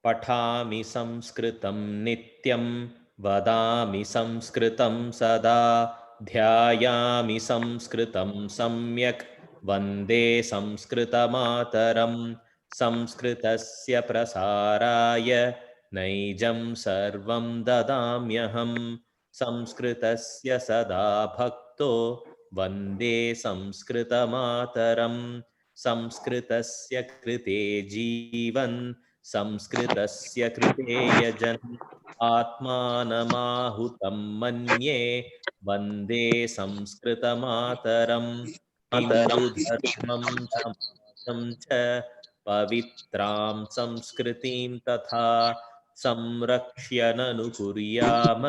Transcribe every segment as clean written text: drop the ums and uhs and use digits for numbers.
पठामि संस्कृतं नित्यं वदामि संस्कृतं सदा ध्यायामि संस्कृतं सम्यक् वन्दे संस्कृतमातरं संस्कृतस्य प्रसाराय नैजं सर्वं ददाम्यहं संस्कृतस्य सदा भक्तो वन्दे संस्कृतमातरं संस्कृतस्य कृते जीवन् संस्कृतस्य कृते यजन् आत्मानमाहुतं मन्ये वन्दे संस्कृतमातरम् हिन्दू धर्मं समाजं च पवित्रां संस्कृतिं तथा संरक्ष्य ननु कुर्याम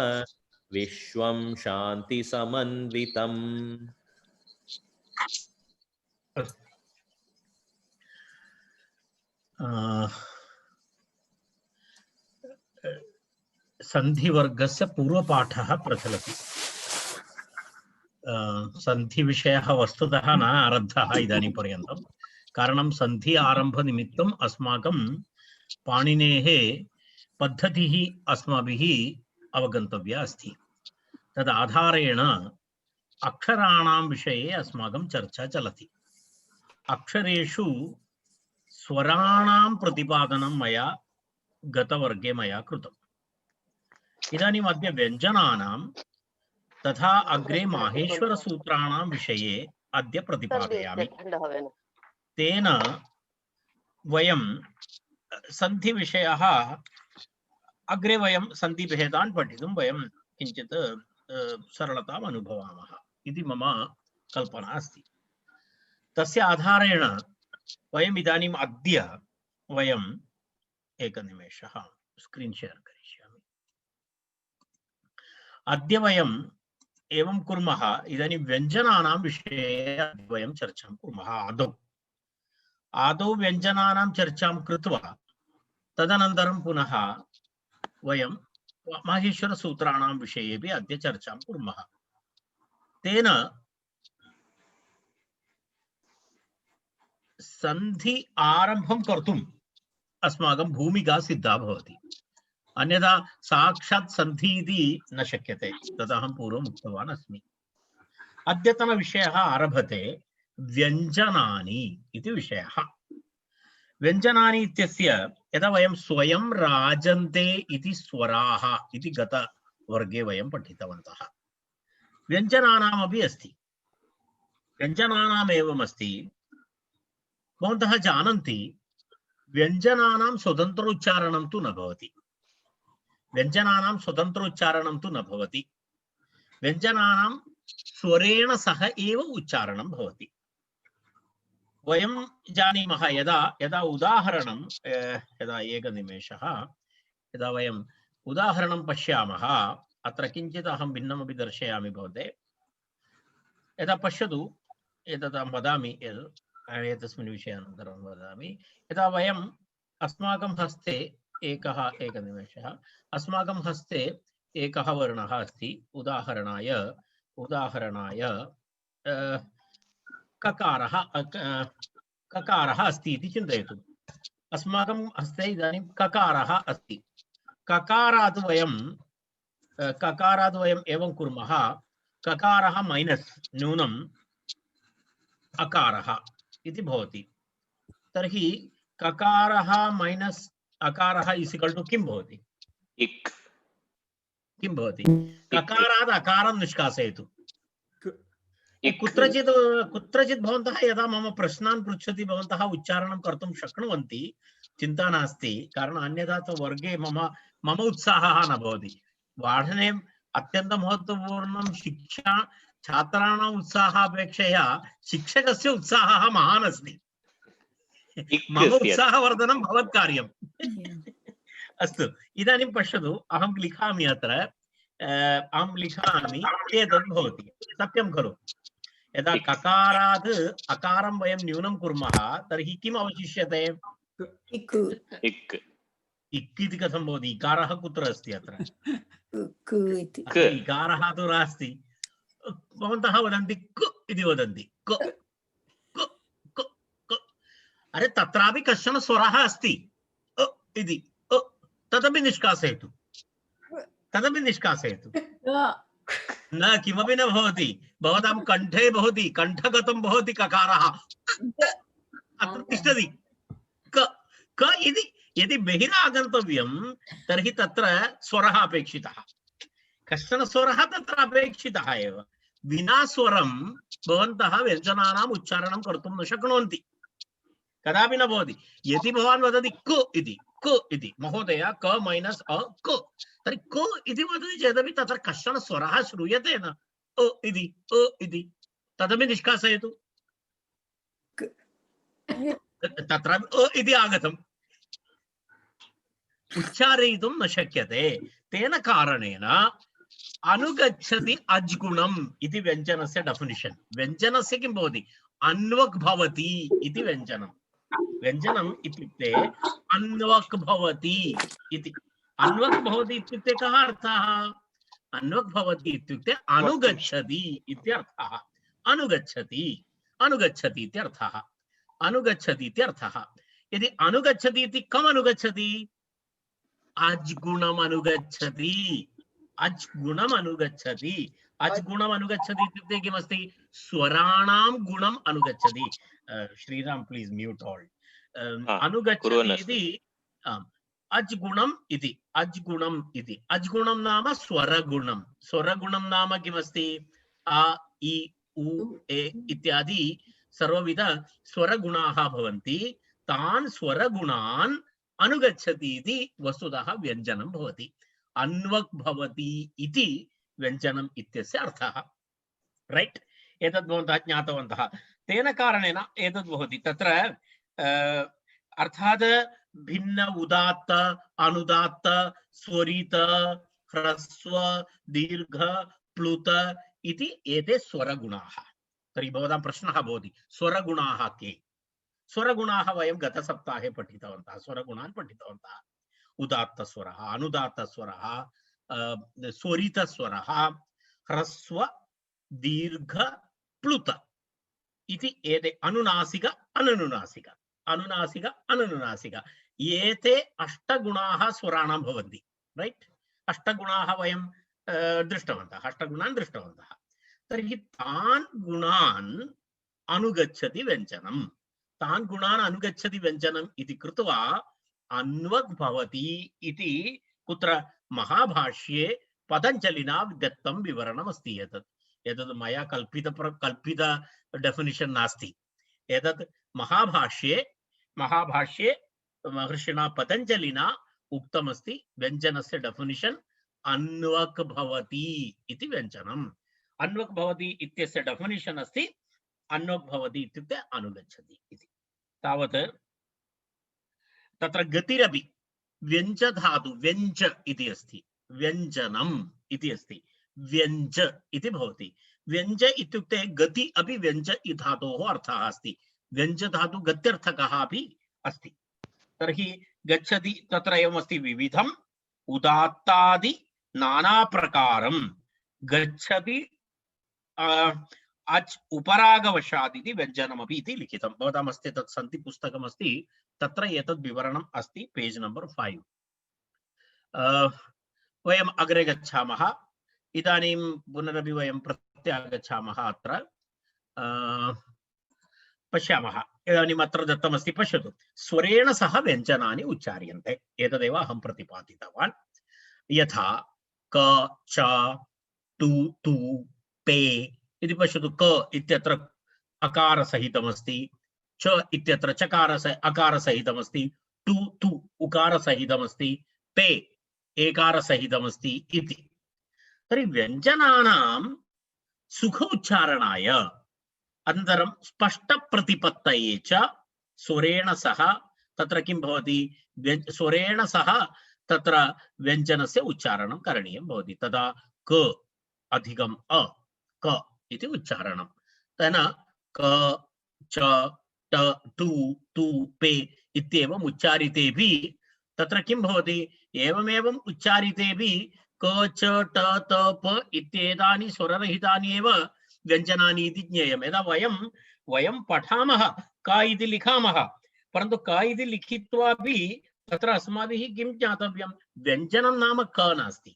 विश्वं शान्ति समन्वितम्। सन्धिवर्गस्य पूर्वपाठः प्रचलति। सन्धिविषयः वस्तुतः न आरब्धः इदानीं पर्यन्तं, कारणं सन्धि आरम्भनिमित्तम् अस्माकं पाणिनेः पद्धतिः अस्माभिः अवगन्तव्या अस्ति। तदाधारेण अक्षराणां विषये अस्माकं चर्चा चलति। अक्षरेषु स्वराणां प्रतिपादनं मया गतवर्गे मया कृतम्। इदानीम् अद्य व्यञ्जनानां तथा अग्रे माहेश्वरसूत्राणां विषये अद्य प्रतिपादयामि। तेन वयं सन्धिविषयः अग्रे वयं सन्धिभेदान् पठितुं वयं किञ्चित् सरलताम् अनुभवामः इति मम कल्पना अस्ति। तस्य आधारेण वयम् इदानीम् अद्य वयम् एकनिमेषः स्क्रीन् शेर् करिष्यामि। अद्य वयम् एवं कुर्मः, इदानीं व्यञ्जनानां विषये वयं चर्चां कुर्मः। आदौ व्यञ्जनानां चर्चां कृत्वा तदनन्तरं पुनः वयं माहेश्वरसूत्राणां विषये अपि अद्य चर्चां कुर्मः। तेन सन्धि आरम्भं कर्तुम् अस्माकं भूमिका सिद्धा भवति, अन्यथा साक्षात् सन्धि इति न शक्यते। तदहं पूर्वम् उक्तवान् अस्मि। अद्यतनविषयः आरभते व्यञ्जनानि इति विषयः। व्यञ्जनानि इत्यस्य यदा वयं स्वयं राजन्ते इति स्वराः इति गतवर्गे वयं पठितवन्तः। व्यञ्जनानामपि अस्ति, व्यञ्जनानाम् एवम् अस्ति। भवन्तः जानन्ति व्यञ्जनानां स्वतन्त्रोच्चारणं तु न भवति। व्यञ्जनानां स्वतन्त्रोच्चारणं तु न भवति। व्यञ्जनानां स्वरेण सह एव उच्चारणं भवति। वयं जानीमः, यदा यदा उदाहरणं यदा एकनिमेषः यदा वयम् उदाहरणं पश्यामः, अत्र किञ्चित् अहं भिन्नमपि दर्शयामि भवते। यदा पश्यतु, एतत् अहं वदामि, एतस्मिन् विषये अनन्तरं वदामि। यदा वयम् अस्माकं हस्ते एकनिमेषः अस्माकं हस्ते एकः वर्णः अस्ति। उदाहरणाय ककारः अस्ति इति चिन्तयतु। अस्माकं हस्ते इदानीं ककारः अस्ति। ककारात् वयम् एवं कुर्मः, ककारः मैनस् न्यूनम् अकारः इति भवति। तर्हि ककारः मैनस् अकारः इक्वल् टु किं भवति? किं भवति? ककारात् अकारं निष्कासयतु। कुत्रचित् भवन्तः यदा मम प्रश्नान् पृच्छति भवन्तः उच्चारणं कर्तुं शक्नुवन्ति, चिन्ता नास्ति, कारणम् अन्यथा तु वर्गे मम उत्साहः न भवति। पाठने अत्यन्तं महत्त्वपूर्णं शिक्षा छात्राणाम् उत्साहापेक्षया शिक्षकस्य उत्साहः महान् अस्ति। मम उत्साहवर्धनं भवत् कार्यम्। अस्तु, इदानीं पश्यतु, अहं लिखामि अत्र, अहं लिखामि एतद् भवति। सत्यं खलु? यदा ककारात् अकारं वयं न्यूनं कुर्मः तर्हि किम् अवशिष्यते? इक् इति कथं भवति? इकारः कुत्र अस्ति अत्र? इकारः तु नास्ति। भवन्तः वदन्ति क इति वदन्ति। क क क क। अरे तत्रापि कश्चन स्वरः अस्ति, अ इति। तदपि निष्कासयतु, तदपि निष्कासयतु। न किमपि न भवति, भवतां कण्ठे भवति, कण्ठगतं भवति ककारः, अत्र तिष्ठति क क इति। यदि बहिरागन्तव्यं तर्हि तत्र स्वरः अपेक्षितः, कश्चन स्वरः तत्र अपेक्षितः एव। विना स्वरं भवन्तः व्यञ्जनानाम् उच्चारणं कर्तुं न शक्नुवन्ति, कदापि न भवति। यदि भवान् वदति क इति, क इति, महोदय क माइनस् अ क, तर्हि क इति वदति चेदपि तत्र कश्चन स्वरः श्रूयते न, अ इति, तदपि निष्कासयतु। तत्र अ इति आगतम्, उच्चारयितुं न शक्यते। तेन कारणेन अनुगच्छति अज्गुणम् इति व्यञ्जनस्य डेफिनिशन्। व्यञ्जनस्य किं भवति? अन्वक् भवति इति व्यञ्जनम्। व्यञ्जनम् इत्युक्ते अन्वक् भवति इति। अन्वक् भवति इत्युक्ते कः अर्थः? अन्वक् भवति इत्युक्ते अनुगच्छति इत्यर्थः। अनुगच्छति, अनुगच्छति इत्यर्थः, अनुगच्छति इत्यर्थः। यदि अनुगच्छति इति कम् अनुगच्छति? अज्गुणम् अनुगच्छति, अज्गुणम् अनुगच्छति। अज्गुणम् अनुगच्छति इत्युक्ते किमस्ति? स्वराणां गुणम् अनुगच्छति। Shriram please mute all. अनुगच्छति इति अज्गुणम् इति, अज्गुणम् इति। अज्गुणं नाम स्वरगुणं। स्वरगुणं नाम किमस्ति? अ इ उ ए इत्यादि सर्वविध स्वरगुणाः भवन्ति। तान् स्वरगुणान् अनुगच्छति इति वस्तुतः व्यञ्जनं भवति। अन्वक् भवति इति व्यञ्जनम् इत्यस्य अर्थः। रैट्, एतद् भवन्तः ज्ञातवन्तः। तेन कारणेन एतद् भवति तत्र अर्थात् भिन्न उदात्त, अनुदात्त, स्वरित, ह्रस्व, दीर्घ, प्लुत इति एते स्वरगुणाः। तर्हि भवतां प्रश्नः भवति, स्वरगुणाः के? स्वरगुणाः वयं गतसप्ताहे पठितवन्तः, स्वरगुणान् पठितवन्तः। उदात्तस्वरः, अनुदात्तस्वरः, स्वरितस्वरः, ह्रस्व, दीर्घ, प्लुत इति एते अनुनासिक, अननुनासिक, अनुनासिक, अननुनासिक, एते अष्टगुणाः स्वराणां भवन्ति। रैट्, अष्टगुणाः वयं दृष्टवन्तः, अष्टगुणान् दृष्टवन्तः। तर्हि तान् गुणान् अनुगच्छति व्यञ्जनम्। तान् गुणान् अनुगच्छति व्यञ्जनम् इति कृत्वा अन्वक् भवति इति कुत्र? महाभाष्ये पतञ्जलिना दत्तं विवरणमस्ति। एतद् मया कल्पित डेफिनिशन् नास्ति। एतद् महाभाष्ये महर्षिणा पतञ्जलिना उक्तमस्ति। व्यञ्जनस्य डेफिनिशन् अन्वक् भवति इति व्यञ्जनम्। अन्वक् भवति इत्यस्य डेफिनिशन् अस्ति अन्वक् भवति इत्युक्ते अनुगच्छति इति। तावत् तत्र गतिरपि व्यञ्ज धातु, व्यञ्ज इति अस्ति, व्यञ्जनम् इति अस्ति, व्यञ्ज इति भवति। व्यञ्ज इत्युक्ते गति अपि व्यञ्ज धातोः अर्थः अस्ति। व्यञ्ज धातु गत्यर्थकः अपि अस्ति। तर्हि गच्छति तत्र एवमस्ति, विविधम् उदात्तादि नानाप्रकारं गच्छति अच् उपरागवशात् इति व्यञ्जनमपि इति लिखितं। भवतामस्ति तत् सन्ति, पुस्तकमस्ति, तत्र एतद् विवरणम् अस्ति, पेज् नम्बर् 5। वयम् अग्रे गच्छामः। इदानीं पुनरपि वयं प्रत्यागच्छामः। अत्र पश्यामः। इदानीम् अत्र दत्तमस्ति, पश्यतु। स्वरेण सह व्यञ्जनानि उच्चार्यन्ते। एतदेव अहं प्रतिपादितवान्। यथा क, च, टु, तु, पे इति पश्यतु। क इत्यत्र अकारसहितमस्ति, च इत्यत्र अकारसहितमस्ति, टु तु उकारसहितमस्ति, पे एकारसहितमस्ति इति। तर्हि व्यञ्जनानां सुख उच्चारणाय अनन्तरं स्पष्टप्रतिपत्तये च स्वरेण सह तत्र किं भवति? स्वरेण सह तत्र व्यञ्जनस्य उच्चारणं करणीयं भवति। तदा क अधिकम् अ, क इति उच्चारणं। तेन क, च, ट, टु, तु, पे इत्येवम् उच्चारितेऽपि तत्र किं भवति? एवमेवम् उच्चारितेऽपि क, च, ट, त, प इत्येतानि स्वररहितानि एव व्यञ्जनानि इति ज्ञेयम्। यदा वयं पठामः क इति लिखामः, परन्तु क इति लिखित्वापि तत्र अस्माभिः किं ज्ञातव्यं, व्यञ्जनं नाम क नास्ति,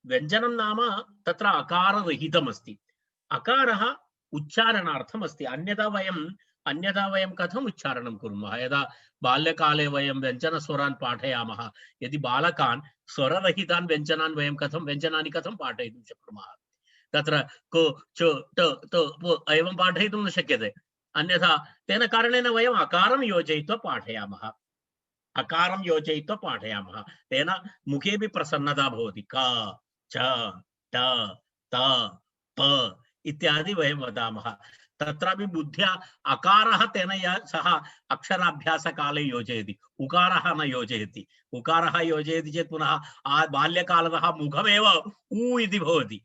व्यञ्जनं नाम तत्र अकाररहितम् अस्ति, अकारः उच्चारणार्थम् अस्ति, अन्यथा वयं कथम् उच्चारणं कुर्मः? यदा बाल्यकाले वयं व्यञ्जनस्वरान् पाठयामः, यदि बालकान् स्वररहितान् व्यञ्जनानि कथं पाठयितुं शक्नुमः? तत्र को च ट त प एवं पाठयितुं न शक्यते, अन्यथा तेन कारणेन वयम् अकारं योजयित्वा पाठयामः, अकारं योजयित्वा पाठयामः, तेन मुखेपि प्रसन्नता भवति, क च ट त प इत्यादि वयं वदामः, तत्रापि बुद्ध्या अकारः तेन सः अक्षराभ्यासकाले योजयति, उकारः न योजयति, उकारः योजयति चेत् पुनः बाल्यकालतः मुखमेव ऊ इति भवति,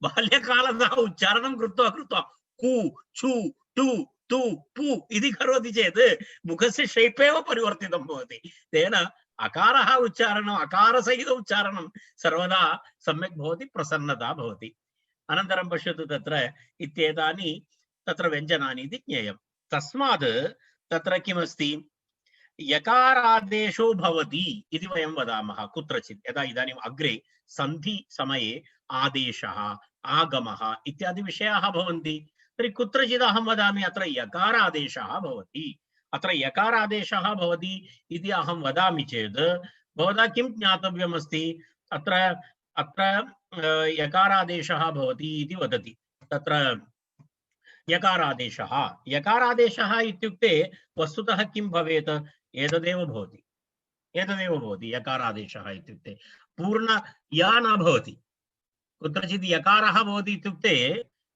बाल्यकालतः उच्चारणं कृत्वा कृत्वा कु छु टु तु पु इति करोति चेत् मुखस्य शेप् एव परिवर्तितं भवति, तेन अकारः उच्चारणम्, अकारसहित उच्चारणं सर्वदा सम्यक् भवति, प्रसन्नता भवति। अनन्तरं पश्यतु, तत्र इत्येतानि तत्र व्यञ्जनानि इति ज्ञेयं, तस्मात् तत्र किमस्ति, यकारादेशो भवति इति वयं वदामः कुत्रचित्, यदा इदानीम् अग्रे सन्धि समये आदेशः आगमः इत्यादि विषयाः भवन्ति, तर्हि कुत्रचित् अहं वदामि अत्र यकारादेशः भवति, अत्र यकारादेशः भवति इति अहं वदामि चेत् भवता किं ज्ञातव्यमस्ति, अत्र अत्र यकारादेशः भवति इति वदति, तत्र यकारादेशः, यकारादेशः इत्युक्ते वस्तुतः किं भवेत्, एतदेव भवति, एतदेव भवति यकारादेशः इत्युक्ते, पूर्ण या न भवति, कुत्रचित् यकारः भवति इत्युक्ते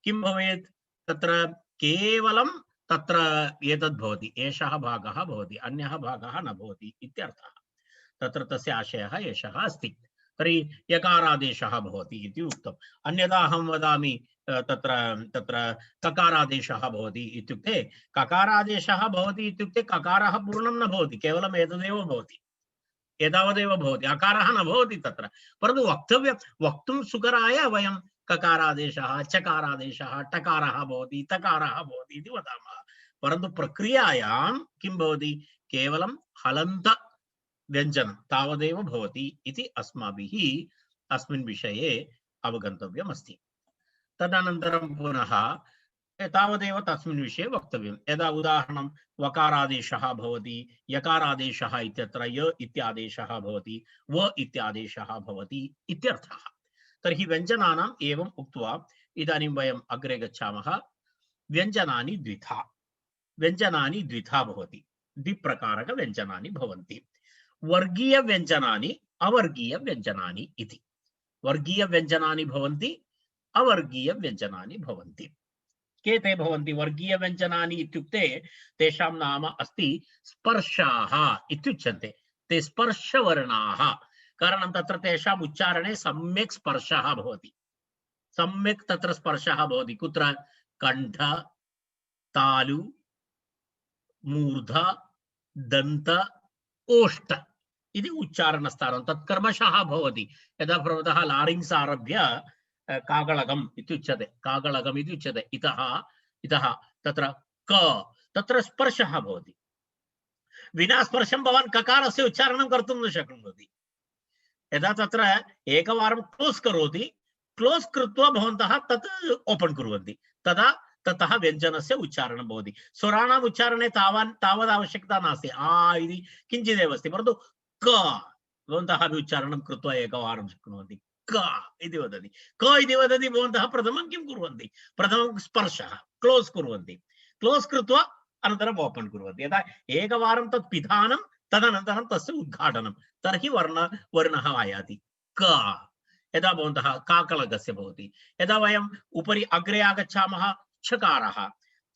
किं भवेत्, तत्र केवलं तत्र एतद् भवति, एषः भागः भवति, अन्यः भागः न भवति इत्यर्थः, तत्र तस्य आशयः एषः अस्ति, तर्हि यकारादेशः भवति इति उक्तम्। अन्यथा अहं वदामि तत्र तत्र ककारादेशः भवति इत्युक्ते, ककारादेशः भवति इत्युक्ते ककारः पूर्णं न भवति, केवलम् एतदेव भवति, एतावदेव भवति, अकारः न भवति तत्र, परन्तु वक्तुं सुकराय वयं ककारादेशः चकारादेशः टकारः भवति तकारः भवति इति वदामः, परन्तु प्रक्रियायां किं भवति, केवलं हलन्त व्यञ्जनं तावदेव भवति इति अस्माभिः अस्मिन् विषये अवगन्तव्यम् अस्ति। तदनन्तरं पुनः तावदेव तस्मिन् विषये वक्तव्यं, यदा उदाहरणं वकारादेशः भवति, यकारादेशः इत्यत्र य इत्यादेशः भवति, व इत्यादेशः भवति इत्यर्थः। तर्हि व्यञ्जनानाम् एवम् उक्त्वा इदानीं वयम् अग्रे गच्छामः। व्यञ्जनानि द्विधा भवति, द्विप्रकारकव्यञ्जनानि भवन्ति, वर्गीयव्यञ्जनानि अवर्गीयव्यञ्जनानि इति, वर्गीयव्यञ्जनानि भवन्ति अवर्गीयव्यञ्जनानि भवन्ति। के ते भवन्ति? वर्गीयव्यञ्जनानि इत्युक्ते तेषां नाम अस्ति स्पर्शाः इत्युच्यन्ते, ते स्पर्शवर्णाः, कारणं तत्र तेषाम् उच्चारणे सम्यक् स्पर्शः भवति, सम्यक् तत्र स्पर्शः भवति, कुत्र, कण्ठ तालु मूर्ध दन्त ओष्ठ इति उच्चारणस्थानं तत् क्रमशः भवति, यदा भवतः लारिङ्ग्स् आरभ्य कागळगम् इत्युच्यते, कागळगम् इति उच्यते, इतः तत्र क तत्र स्पर्शः भवति, विना स्पर्शं भवान् ककारस्य उच्चारणं कर्तुं न शक्नोति, यदा तत्र एकवारं क्लोस् करोति, क्लोस् कृत्वा भवन्तः तत् ओपन् कुर्वन्ति, तदा ततः व्यञ्जनस्य उच्चारणं भवति, स्वराणाम् उच्चारणे तावद् आवश्यकता नास्ति, आ इति किञ्चिदेव अस्ति, परन्तु क भवन्तः अपि उच्चारणं कृत्वा एकवारं शक्नुवन्ति, क इति वदति, क इति वदति, भवन्तः प्रथमं किं कुर्वन्ति, प्रथमं स्पर्शः क्लोस् कुर्वन्ति, क्लोस् कृत्वा अनन्तरम् ओपन् कुर्वन्ति, यदा एकवारं तत् पिधानं तदनन्तरं तस्य उद्घाटनं, तर्हि वर्णः आयाति क, यदा भवन्तः काकलगस्य भवति, यदा वयम् उपरि अग्रे आगच्छामः चकारः,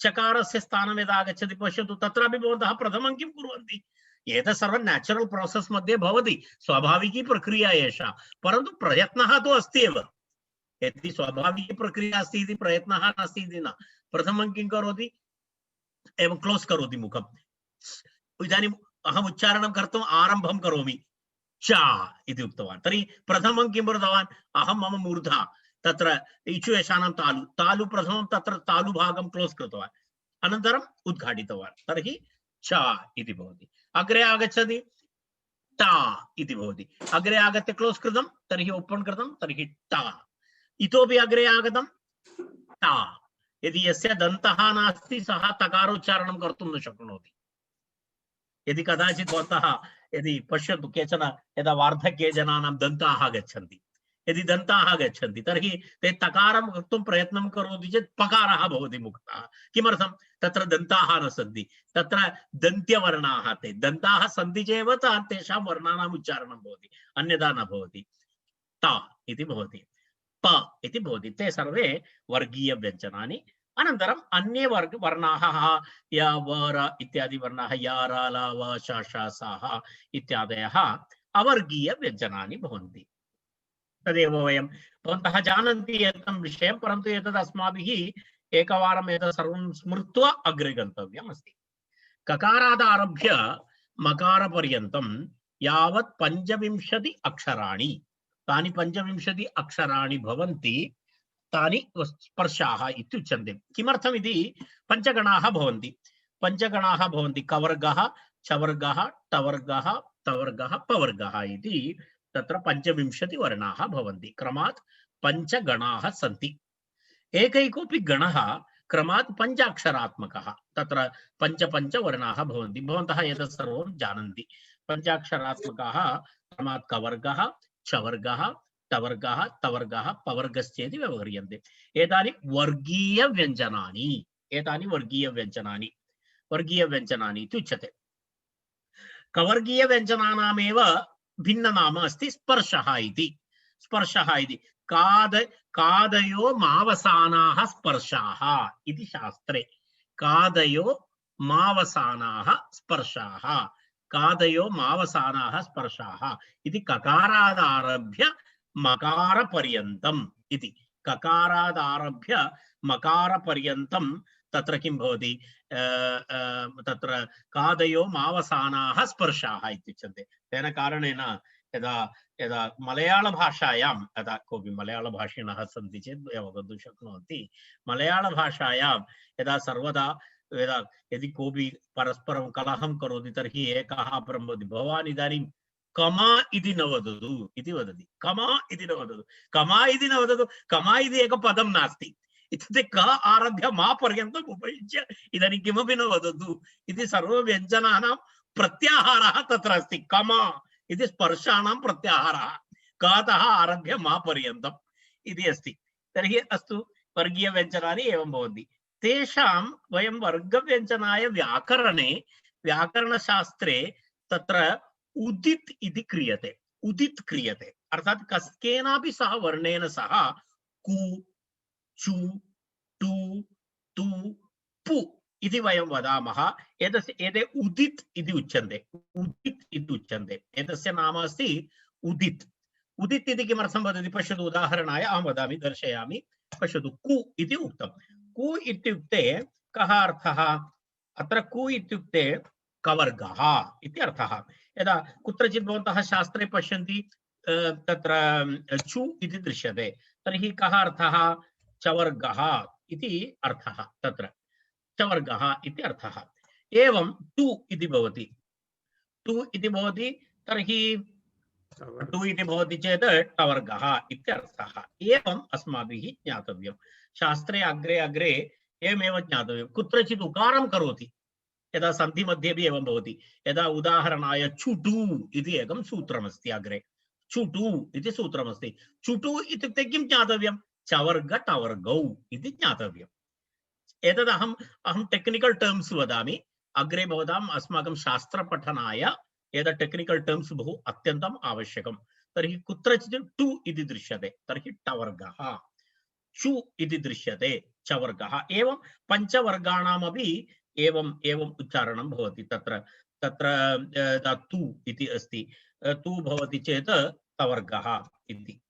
चकारस्य स्थानं यदा आगच्छति पश्यतु, तत्रापि भवन्तः प्रथमं किं कुर्वन्ति, एतत् सर्वं नेचुरल् प्रोसेस् मध्ये भवति, स्वाभाविकी प्रक्रिया एषा, परन्तु प्रयत्नः तु अस्ति एव, यदि स्वाभाविकी प्रक्रिया अस्ति इति प्रयत्नः नास्ति इति न, प्रथमं किं करोति, एवं क्लोस् करोति मुखम्, इदानीम् अहम् उच्चारणं कर्तुम् आरम्भं करोमि, च इति उक्तवान्, तर्हि प्रथमं किं कृतवान्, अहं मम मूर्धा तत्र इचुयशानां तालु प्रथमं तत्र तालुभागं क्लोस् कृतवान्, अनन्तरम् उद्घाटितवान्, तर्हि च इति भवति। अग्रे आगच्छति टा इति भवति। अग्रे आगत्य क्लोस् कृतं तर्हि ओपन् कृतं तर्हि टा, इतोपि अग्रे आगतं टा। यदि यस्य दन्तः नास्ति सः तकारोच्चारणं कर्तुं न शक्नोति। यदि कदाचित् भवन्तः यदि पश्यतु, केचन यदा वार्धक्ये जनानां दन्ताः गच्छन्ति, यदि दन्ताः गच्छन्ति तर्हि ते तकारं कर्तुं प्रयत्नं करोति चेत् पकारः भवति मुक्तः। किमर्थं? तत्र दन्ताः न सन्ति, तत्र दन्त्यवर्णाः, ते दन्ताः सन्ति चेव तेषां वर्णानाम् उच्चारणं भवति, अन्यथा न भवति। ता इति भवति, प इति भवति, ते सर्वे वर्गीयव्यञ्जनानि। अनन्तरम् अन्ये वर्णाः य वर इत्यादि वर्णाः य र ल व श ष स इत्यादयः अवर्गीयव्यञ्जनानि भवन्ति। तदेव वयं भवन्तः जानन्ति एतं विषयं, परन्तु एतद् अस्माभिः एकवारम् एतत् सर्वं स्मृत्वा अग्रे गन्तव्यम् अस्ति। ककारादारभ्य मकारपर्यन्तं यावत् 25 अक्षराणि, तानि 25 अक्षराणि भवन्ति, तानि स्पर्शाः इत्युच्यन्ते। किमर्थमिति पञ्चगणाः भवन्ति, पञ्चगणाः भवन्ति, कवर्गः, चवर्गः, टवर्गः, तवर्गः, पवर्गः इति तत्र 25 वर्णाः भवन्ति। क्रमात् पञ्चगणाः सन्ति। एकैकोऽपि गणः क्रमात् पञ्चाक्षरात्मकः, तत्र पञ्च वर्णाः भवन्ति। भवन्तः एतत् सर्वं जानन्ति। पञ्चाक्षरात्मकाः क्रमात् कवर्गः, चवर्गः, टवर्गः, तवर्गः, पवर्गश्चेति व्यवह्रियन्ते। एतानि वर्गीयव्यञ्जनानि, एतानि वर्गीयव्यञ्जनानि, वर्गीयव्यञ्जनानि इति उच्यते। कवर्गीयव्यञ्जनानामेव भिन्ननाम अस्ति स्पर्शः इति। स्पर्शः इति कादयो मावसानाः स्पर्शाः इति शास्त्रे। कादयो मावसानाः स्पर्शाः, कादयो मावसानाः स्पर्शाः इति ककारादारभ्य मकारपर्यन्तम् इति। ककारादारभ्य मकारपर्यन्तं तत्र किं भवति? तत्र कादयो मावसानाः स्पर्शाः इत्युच्यन्ते। तेन कारणेन यदा यदा मलयाळभाषायां, यदा कोऽपि मलयाळभाषिणः सन्ति चेत् अवगन्तुं शक्नुवन्ति, मलयाळभाषायां यदा सर्वदा यदि कोऽपि परस्परं कलहं करोति तर्हि एकः अपरं वदति, भवान् इदानीं कमा इति न वदतु इति वदति। कमा इति न वदतु, कमा इति न वदतु, कमा इति एकं पदं नास्ति। इत्युक्ते क आरभ्य मा पर्यन्तम् उपयुज्य इदानीं किमपि न वदतु इति सर्वव्यञ्जनानां प्रत्याहारः तत्र अस्ति। कमा इति स्पर्शाणां प्रत्याहारः, कातः आरभ्य मा पर्यन्तम् इति अस्ति। तर्हि अस्तु, वर्गीयव्यञ्जनानि एवं भवन्ति। तेषां वयं वर्गव्यञ्जनाय व्याकरणे, व्याकरणशास्त्रे तत्र उदित् इति क्रियते। उदित् क्रियते अर्थात् केनापि सह वर्णेन सह कु, चु, टु, तु, पु इति वयं वदामः। एते उदित् इति उच्यन्ते, उदित् इति उच्यन्ते। एतस्य नाम अस्ति उदित्। उदित् इति किमर्थं वदति? पश्यतु, उदाहरणाय अहं वदामि, दर्शयामि। पश्यतु, कु इति उक्तं। कु इत्युक्ते कः अर्थः? अत्र कु इत्युक्ते कवर्गः इति अर्थः। यदा कुत्रचित् भवन्तः शास्त्रे पश्यन्ति तत्र चु इति दृश्यते, तर्हि कः अर्थः? चवर्गः इति अर्थः। तत्र चवर्गः इति अर्थः। एवं टु इति भवति, टु इति भवति, तर्हि टु इति भवति चेत् टवर्गः इत्यर्थः। एवम् अस्माभिः ज्ञातव्यं। शास्त्रे अग्रे अग्रे एवमेव ज्ञातव्यं। कुत्रचित् उकारं करोति, यदा सन्धि मध्ये भी एवं भवति। यदा उदाहरणाय चुटु इति एकं सूत्रमस्ति, अग्रे चुटु इति सूत्रमस्ति। चुटु इत्युक्ते किं ज्ञातव्यं? चवर्ग टवर्गौ इति ज्ञातव्यम्। एतद् अहं टेक्निकल टर्म्स् वदामि। अग्रे भवताम् अस्माकं शास्त्रपठनाय एतत् टेक्निकल टर्म्स् बहु अत्यन्तम् आवश्यकं। तर्हि कुत्रचित् टु इति दृश्यते, तर्हि टवर्गः, चु इति दृश्यते, चवर्गः। एवं पञ्चवर्गाणामपि एवम् उच्चारणं भवति। तत्र तु इति अस्ति, तु भवति चेत् तवर्गः इति,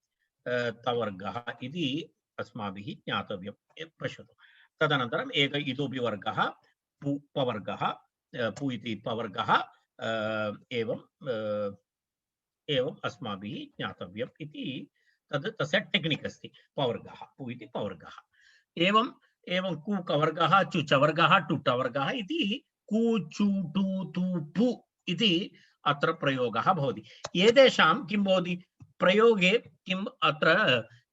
तवर्गः इति अस्माभिः ज्ञातव्यं। पश्यतु, तदनन्तरम् इतोपि वर्गः पवर्गः, पु इति पवर्गः, एवम् अस्माभिः ज्ञातव्यम् इति तस्य टेक्निक् अस्ति। पवर्गः, पु इति पवर्गः। एवं कु कवर्गः, चु चवर्गः, टु टवर्गः इति कु चु टु तु पु इति अत्र प्रयोगः भवति। एतेषां किं भवति प्रयोगे किम् अत्र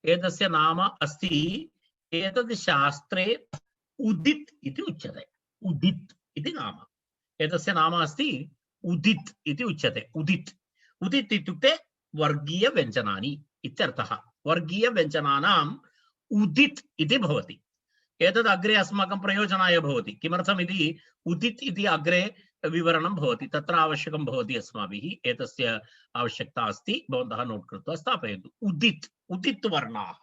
एतस्य नाम अस्ति एतद् शास्त्रे उदित् इति उच्यते। उदित् इति नाम एतस्य नाम अस्ति उदित् इति उच्यते। उदित् उदित् इत्युक्ते वर्गीयव्यञ्जनानि इत्यर्थः। वर्गीयव्यञ्जनानाम् उदित् इति भवति। एतद् अग्रे अस्माकं प्रयोजनाय भवति। किमर्थमिति उदित् इति अग्रे विवरणं भवति, तत्र आवश्यकं भवति अस्माभिः, एतस्य आवश्यकता अस्ति। भवन्तः नोट् कृत्वा स्थापयन्तु। उदित् उदित् वर्णाः,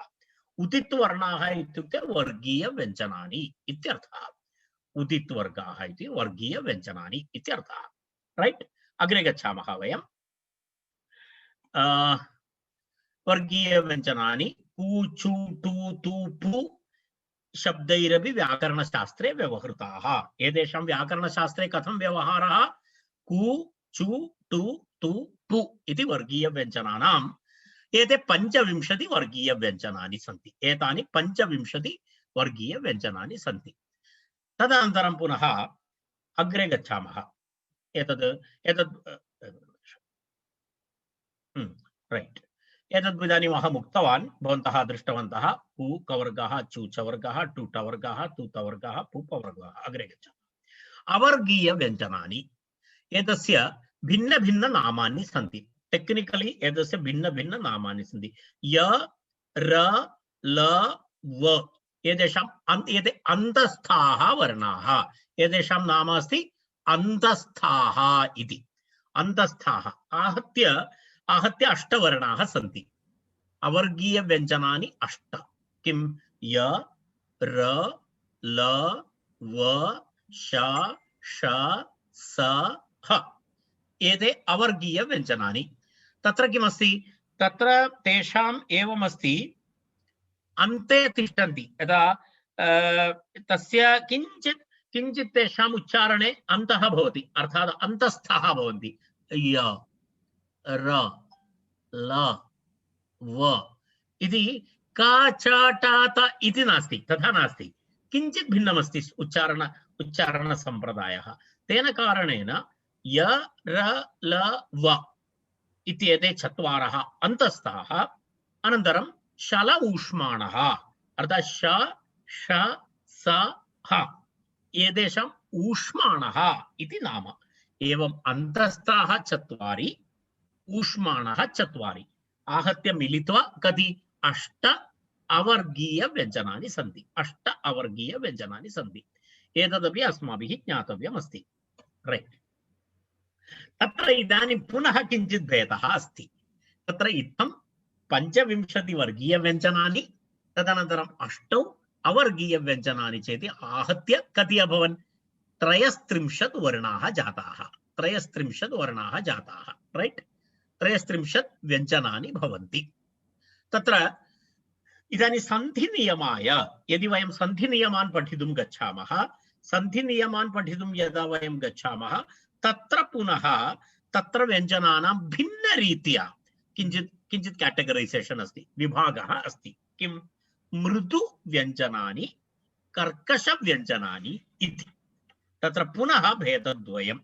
उदित् वर्णाः इत्युक्ते वर्गीयव्यञ्जनानि इत्यर्थः। उदित् वर्गाः इति वर्गीयव्यञ्जनानि इत्यर्थः। रैट्, अग्रे गच्छामः वयं। वर्गीयव्यञ्जनानि कु चु टु तु पु शब्दैरपि व्याकरणशास्त्रे व्यवहृताः। एतेषां व्याकरणशास्त्रे कथं व्यवहारः? कु चु टु तु पु इति वर्गीयव्यञ्जनानाम् एते 25 वर्गीयव्यञ्जनानि सन्ति। एतानि 25 वर्गीयव्यञ्जनानि सन्ति। तदनन्तरं पुनः अग्रे गच्छामः। एतद् रैट्, एतद् इदानीम् अहम् उक्तवान्, भवन्तः दृष्टवन्तः। कु कवर्गः, चु चवर्गः, टु टवर्गः, तु तवर्गः, पु पवर्गः। अग्रे गच्छामः। अवर्गीयव्यञ्जनानि एतस्य भिन्न भिन्न नामानि सन्ति। टेक्निकली एतस्य भिन्न भिन्न नामानि सन्ति। य र ल व एतेषाम् एते अन्तस्थाः वर्णाः। एतेषां नाम अस्ति अन्तस्थाः इति। अन्तस्थाः आहत्य 8 वर्णाः सन्ति। अवर्गीयव्यञ्जनानि 8। किं? य र ल व श ष स ह एते अवर्गीयव्यञ्जनानि। तत्र किमस्ति? तत्र तेषाम् एवमस्ति, अन्ते तिष्ठन्ति। यदा तस्य किञ्चित् तेषाम् उच्चारणे अन्तः भवति, अर्थात् अन्तस्थाः भवन्ति। य र ल व इति का च टा त इति नास्ति, तथा नास्ति। किञ्चित् भिन्नमस्ति उच्चारण सम्प्रदायः। तेन कारणेन य र ल व इत्येते 4 अन्तस्थाः। अनन्तरं शल ऊष्माणः अर्थात् श ष स ह एतेषाम् ऊष्माणः इति नाम। एवम् अन्तस्थाः 4, ऊष्माणः 4, आहत्य मिलित्वा कति? 8 अवर्गीयव्यञ्जनानि सन्ति। 8 अवर्गीयव्यञ्जनानि सन्ति। एतदपि अस्माभिः ज्ञातव्यमस्ति। रैट्, तत्र इदानीं पुनः किञ्चित् भेदः अस्ति। तत्र इत्थं 25 वर्गीयव्यञ्जनानि, तदनन्तरम् 8 अवर्गीयव्यञ्जनानि चेति आहत्य कति अभवन्? 33 वर्णाः जाताः। 33 वर्णाः जाताः। रैट्, 33 व्यञ्जनानि भवन्ति। तत्र इदानीं सन्धिनियमाय यदि वयं सन्धिनियमान् पठितुं गच्छामः, सन्धिनियमान् पठितुं यदा वयं गच्छामः, तत्र पुनः तत्र व्यञ्जनानां भिन्नरीत्या किञ्चित् कैटेगराइजेशन अस्ति, विभागः अस्ति। किं? मृदुव्यञ्जनानि, कर्कशव्यञ्जनानि इति। तत्र पुनः भेदद्वयं।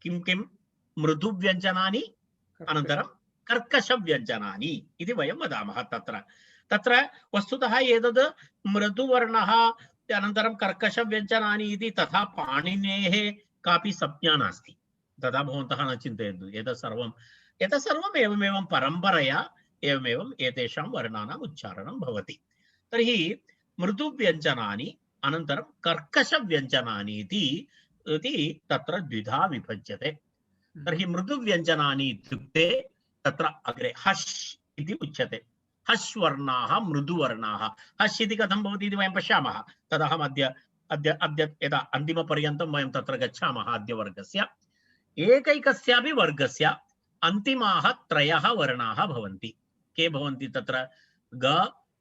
किं किं? मृदुव्यञ्जनानि अनन्तरं कर्कशव्यञ्जनानि इति वयं वदामः। तत्र वस्तुतः एतद् मृदुवर्णः अनन्तरं कर्कशव्यञ्जनानि इति तथा पाणिनेः कापि संज्ञा नास्ति। तथा भवन्तः न चिन्तयन्तु। एतत् सर्वम् एवमेवं परम्परया एवमेवम् एतेषां वर्णानाम् उच्चारणं भवति। तर्हि मृदुव्यञ्जनानि अनन्तरं कर्कशव्यञ्जनानि इति तत्र द्विधा विभज्यते। तर्हि मृदुव्यञ्जनानि इत्युक्ते तत्र अग्रे हश् इति उच्यते। हश् वर्णाः मृदुवर्णाः। हश् इति कथं भवति इति वयं पश्यामः। तदहम् अद्य यदा अन्तिमपर्यन्तं वयं तत्र गच्छामः अद्यवर्गस्य। एकैकस्यापि वर्गस्य अन्तिमाः 3 वर्णाः भवन्ति। के भवन्ति तत्र? ग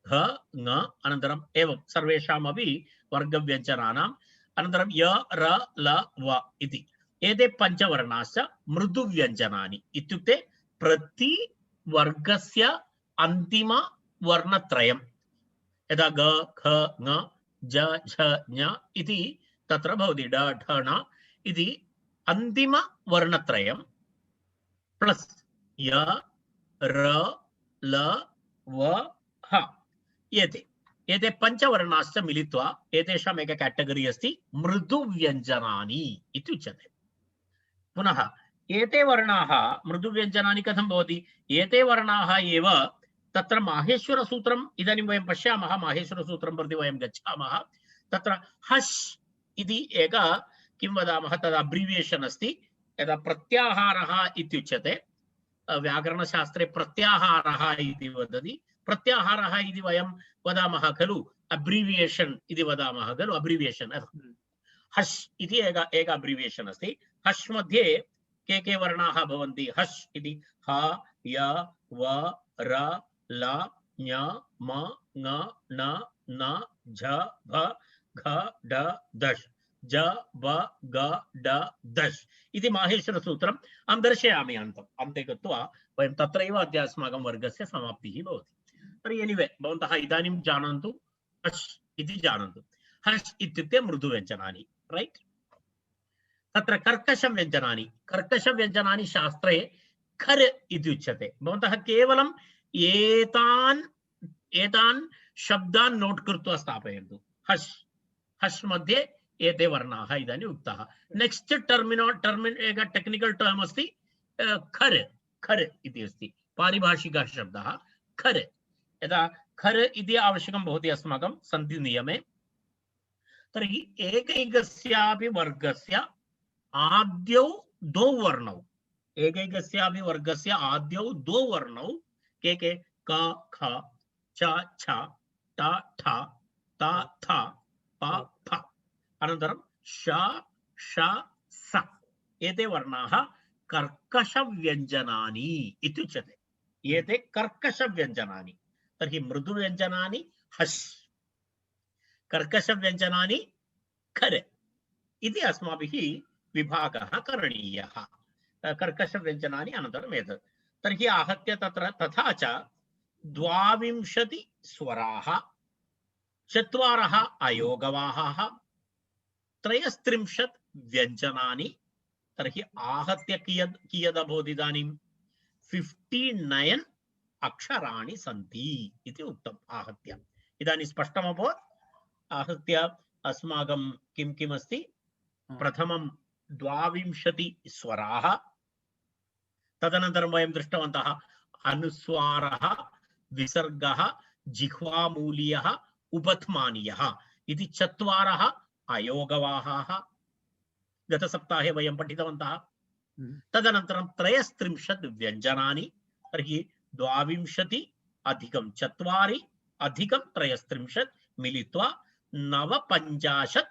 ह ङ अनन्तरम् एवं सर्वेषामपि वर्गव्यञ्जनानाम् अनन्तरं य र ल व इति एते 5 वर्णाश्च मृदुव्यञ्जनानि इत्युक्ते प्रति वर्गस्य अन्तिम वर्णत्रयं। यदा ग ख ङ ज झ ञ इति तत्र भवति ड ढ ण इति अन्तिम वर्णत्रयं प्लस य र ल व ह एते पञ्चवर्णाश्च मिलित्वा एतेषाम् एक कैटेगरी अस्ति मृदुव्यञ्जनानि इति उच्यते। पुनः एते वर्णाः मृदुव्यञ्जनानि कथं भवति? एते वर्णाः एव तत्र माहेश्वरसूत्रम् इदानीं वयं पश्यामः, माहेश्वरसूत्रं प्रति वयं गच्छामः। तत्र हश् इति एक किं वदामः तद् अब्रिवियेशन् अस्ति। यदा प्रत्याहारः इत्युच्यते, व्याकरणशास्त्रे प्रत्याहारः इति वदति। प्रत्याहारः इति वयं वदामः खलु, अब्रिवियेशन् इति वदामः खलु, अब्रिवियेशन्। हश् इति एक अब्रिवियेशन् अस्ति। हश् मध्ये के वर्णाः भवन्ति? हश् इति ह य व र ल ञ म ङ न न झ भ घ ढ दश् ज ब ग ड दश् इति माहेश्वरसूत्रम् अहं दर्शयामि। अन्ते गत्वा वयं तत्रैव अद्य अस्माकं वर्गस्य समाप्तिः भवति। तर्हि एनिवे भवन्तः इदानीं जानन्तु, हश् इति जानन्तु। हश् इत्युक्ते मृदुव्यञ्जनानि, रैट्? तत्र कर्कशव्यञ्जनानि शास्त्रे खर् इति उच्यते। भवन्तः केवलं एतान् शब्दान् नोट् कृत्वा स्थापयन्तु। हश् हश् मध्ये एते वर्णाः इदानीम् उक्ताः। नेक्स्ट् एक टेक्निकल् टर्म् अस्ति खर्। खर् इति अस्ति पारिभाषिकः शब्दः खर्। यदा खर् इति आवश्यकं भवति अस्माकं सन्धिनियमे, तर्हि एकैकस्यापि वर्गस्य आद्यौ द्वौ वर्णौ, एकैकस्यापि वर्गस्य आद्यौ द्वौ वर्णौ के क ख च छ ट ठ त थ प फ अनन्तरं श ष स एते वर्णाः कर्कशव्यञ्जनानि इति उच्यते। एते कर्कशव्यञ्जनानि। तर्हि मृदुव्यञ्जनानि हश्, कर्कशव्यञ्जनानि खर् इति अस्माभिः विभागः करणीयः। कर्कशव्यञ्जनानि अनन्तरम् एतत्। तर्हि आहत्य तत्र तथा च 22 स्वराः, 4 अयोगवाहाः, 33 व्यञ्जनानि। तर्हि आहत्य कियदभवत् इदानीं? 59 अक्षराणि सन्ति इति उक्तम् आहत्य। इदानीं स्पष्टमभवत्? आहत्य अस्माकं किं किम् अस्ति? प्रथमं 22 स्वराः, तदनन्तरं वयं दृष्टवन्तः अनुस्वारः, विसर्गः, जिह्वामूलीयः, उपध्मानीयः इति 4 अयोगवाहाः गतसप्ताहे वयं पठितवन्तः। तदनन्तरं 33 व्यञ्जनानि। तर्हि 22 अधिकं 4 अधिकं 33 मिलित्वा 59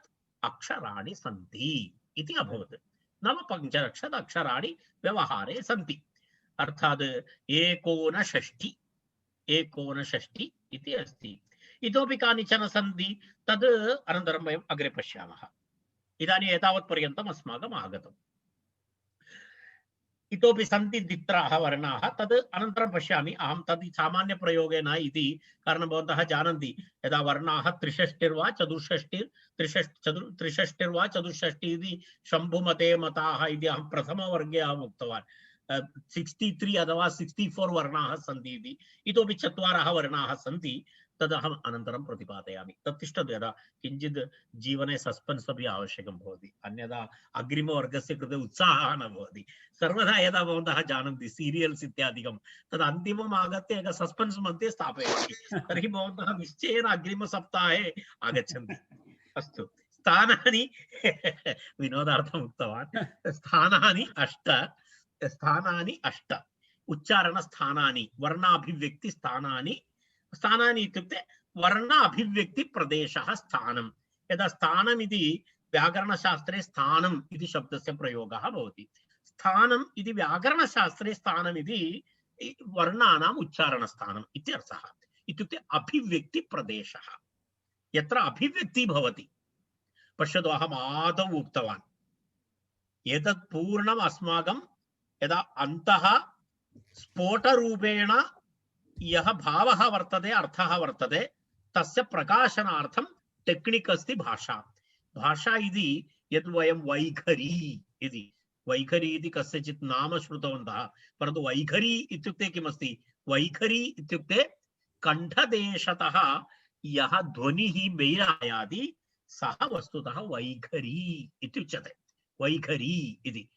अक्षराणि सन्ति इति अभवत्। 59 अक्षराणि व्यवहारे सन्ति, अर्थात् 69 इति अस्ति। इतोपि कानिचन सन्ति, तद् अनन्तरं वयम् अग्रे पश्यामः। इदानीम् एतावत् पर्यन्तम् अस्माकम् आगतम्। इतोपि सन्ति द्वित्राः वर्णाः, तद् अनन्तरं पश्यामि अहं। तद् सामान्यप्रयोगे न इति कारणं भवन्तः जानन्ति, यदा वर्णाः 63 वा 64 इति शम्भुमते मताः इति अहं प्रथमवर्गे अहम् उक्तवान्। 63 अथवा 64 वर्णाः सन्ति इति। इतोपि 4 वर्णाः सन्ति, तदहम् अनन्तरं प्रतिपादयामि। तत्तिष्ठतु, यदा किञ्चित् जीवने सस्पेन्स् अपि आवश्यकं भवति, अन्यथा अग्रिमवर्गस्य कृते उत्साहः न भवति। सर्वदा यदा भवन्तः जानन्ति सीरियल्स् इत्यादिकं, तद् अन्तिमम् आगत्य एक सस्पेन्स् मध्ये स्थापयन्ति, तर्हि भवन्तः निश्चयेन अग्रिमसप्ताहे आगच्छन्ति। अस्तु, स्थानानि विनोदार्थम् उक्तवान्। स्थानानि 8 उच्चारणस्थानानि, वर्णाभिव्यक्तिस्थानानि। स्थानानि इत्युक्ते वर्ण अभिव्यक्ति प्रदेशः स्थानं। यदा स्थानम् इति व्याकरणशास्त्रे स्थानम् इति शब्दस्य प्रयोगः भवति। स्थानम् इति व्याकरणशास्त्रे स्थानम् इति वर्णानाम् उच्चारणस्थानम् इत्यर्थः। इत्युक्ते अभिव्यक्ति प्रदेशः, यत्र अभिव्यक्ति भवति। पश्यतु, अहम् आदौ उक्तवान्, एतत् पूर्णम् अस्माकं यदा अन्तः स्फोटरूपेण यः भावः वर्तते, अर्थः वर्तते, तस्य प्रकाशनार्थं टेक्निक् अस्ति भाषा। भाषा इति यद् वयं वैखरी इति, वैखरी इति कस्यचित् नाम श्रुतवन्तः, परन्तु वैखरी इत्युक्ते किमस्ति? वैखरी इत्युक्ते कण्ठदेशतः यः ध्वनिः बहिरायाति सः वस्तुतः वैखरी इत्युच्यते। वैखरी इति,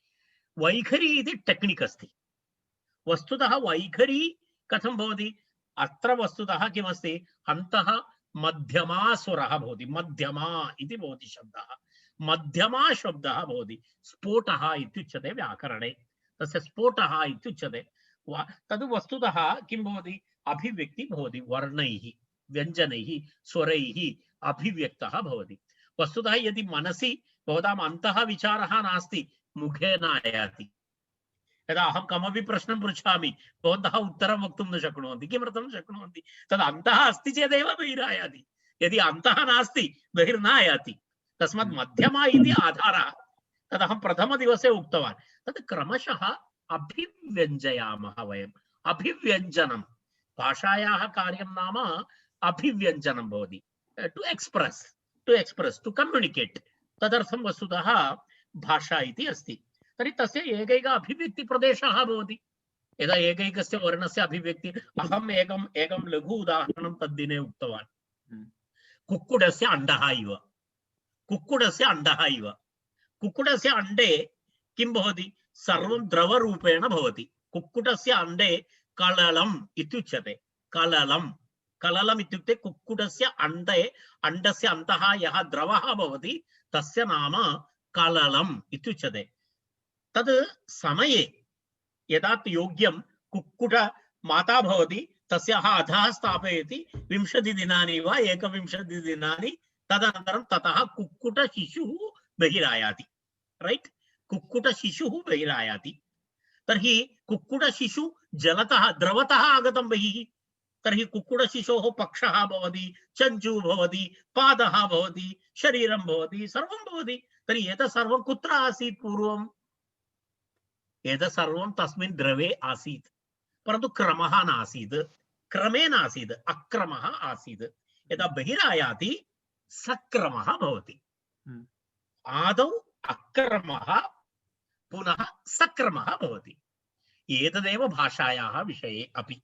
वैखरी इति टेक्निक् अस्ति। वस्तुतः वैखरी कथं भवति? अत्र वस्तुतः किमस्ति? अन्तः मध्यमा स्वरः भवति, मध्यमा इति भवति शब्दः, मध्यमा शब्दः भवति। स्फोटः इत्युच्यते व्याकरणे, तस्य स्फोटः इत्युच्यते। तद् वस्तुतः किं भवति? अभिव्यक्ति भवति, वर्णैः व्यञ्जनैः स्वरैः अभिव्यक्तः भवति। वस्तुतः यदि मनसि भवताम् अन्तः विचारः नास्ति, मुखे न आयाति। यदा अहं कमपि प्रश्नं पृच्छामि, भवन्तः उत्तरं वक्तुं न शक्नुवन्ति। किमर्थं शक्नुवन्ति? तद् अन्तः अस्ति चेदेव बहिरायाति, यदि अन्तः नास्ति बहिर्न आयाति। तस्मात् मध्यमा इति आधारः, तदहं प्रथमदिवसे उक्तवान्। तद् क्रमशः अभिव्यञ्जयामः वयम्। अभिव्यञ्जनं भाषायाः कार्यं नाम अभिव्यञ्जनं भवति, टु एक्स्प्रेस् टु कम्युनिकेट्। तदर्थं वस्तुतः भाषा इति अस्ति। तर्हि तस्य एकैक अभिव्यक्तिप्रदेशः भवति। यदा एकैकस्य वर्णस्य अभिव्यक्ति, अहम् एकं लघु उदाहरणं तद्दिने उक्तवान्। कुक्कुटस्य अण्डः इव, कुक्कुटस्य अण्डः इव। कुक्कुटस्य अण्डे किं भवति? सर्वं द्रवरूपेण भवति। कुक्कुटस्य अण्डे कललम् इत्युच्यते। कललम् इत्युक्ते कुक्कुटस्य अण्डस्य अन्तः यः द्रवः भवति तस्य नाम कललम् इत्युच्यते। तद् समये यदा योग्यं कुक्कुट माता भवति, तस्याः अधः स्थापयति 20 दिनानि वा 21 दिनानि, तदनन्तरं ततः कुक्कुटशिशुः बहिरायाति। रैट्, कुक्कुटशिशुः बहिरायाति। तर्हि कुक्कुटशिशु जलतः द्रवतः आगतं बहिः। तर्हि कुक्कुटशिशोः पक्षः भवति, चञ्चू भवति, पादः भवति, शरीरं भवति, सर्वं भवति। तर्हि एतत् सर्वं कुत्र आसीत् पूर्वम्? एतत् सर्वं तस्मिन् द्रवे आसीत्, परन्तु क्रमः नासीत्, क्रमेण आसीत्, अक्रमः आसीत्। यदा बहिरायाति सक्रमः भवति। आदौ अक्रमः पुनः सक्रमः भवति। एतदेव भाषायाः विषये अपि।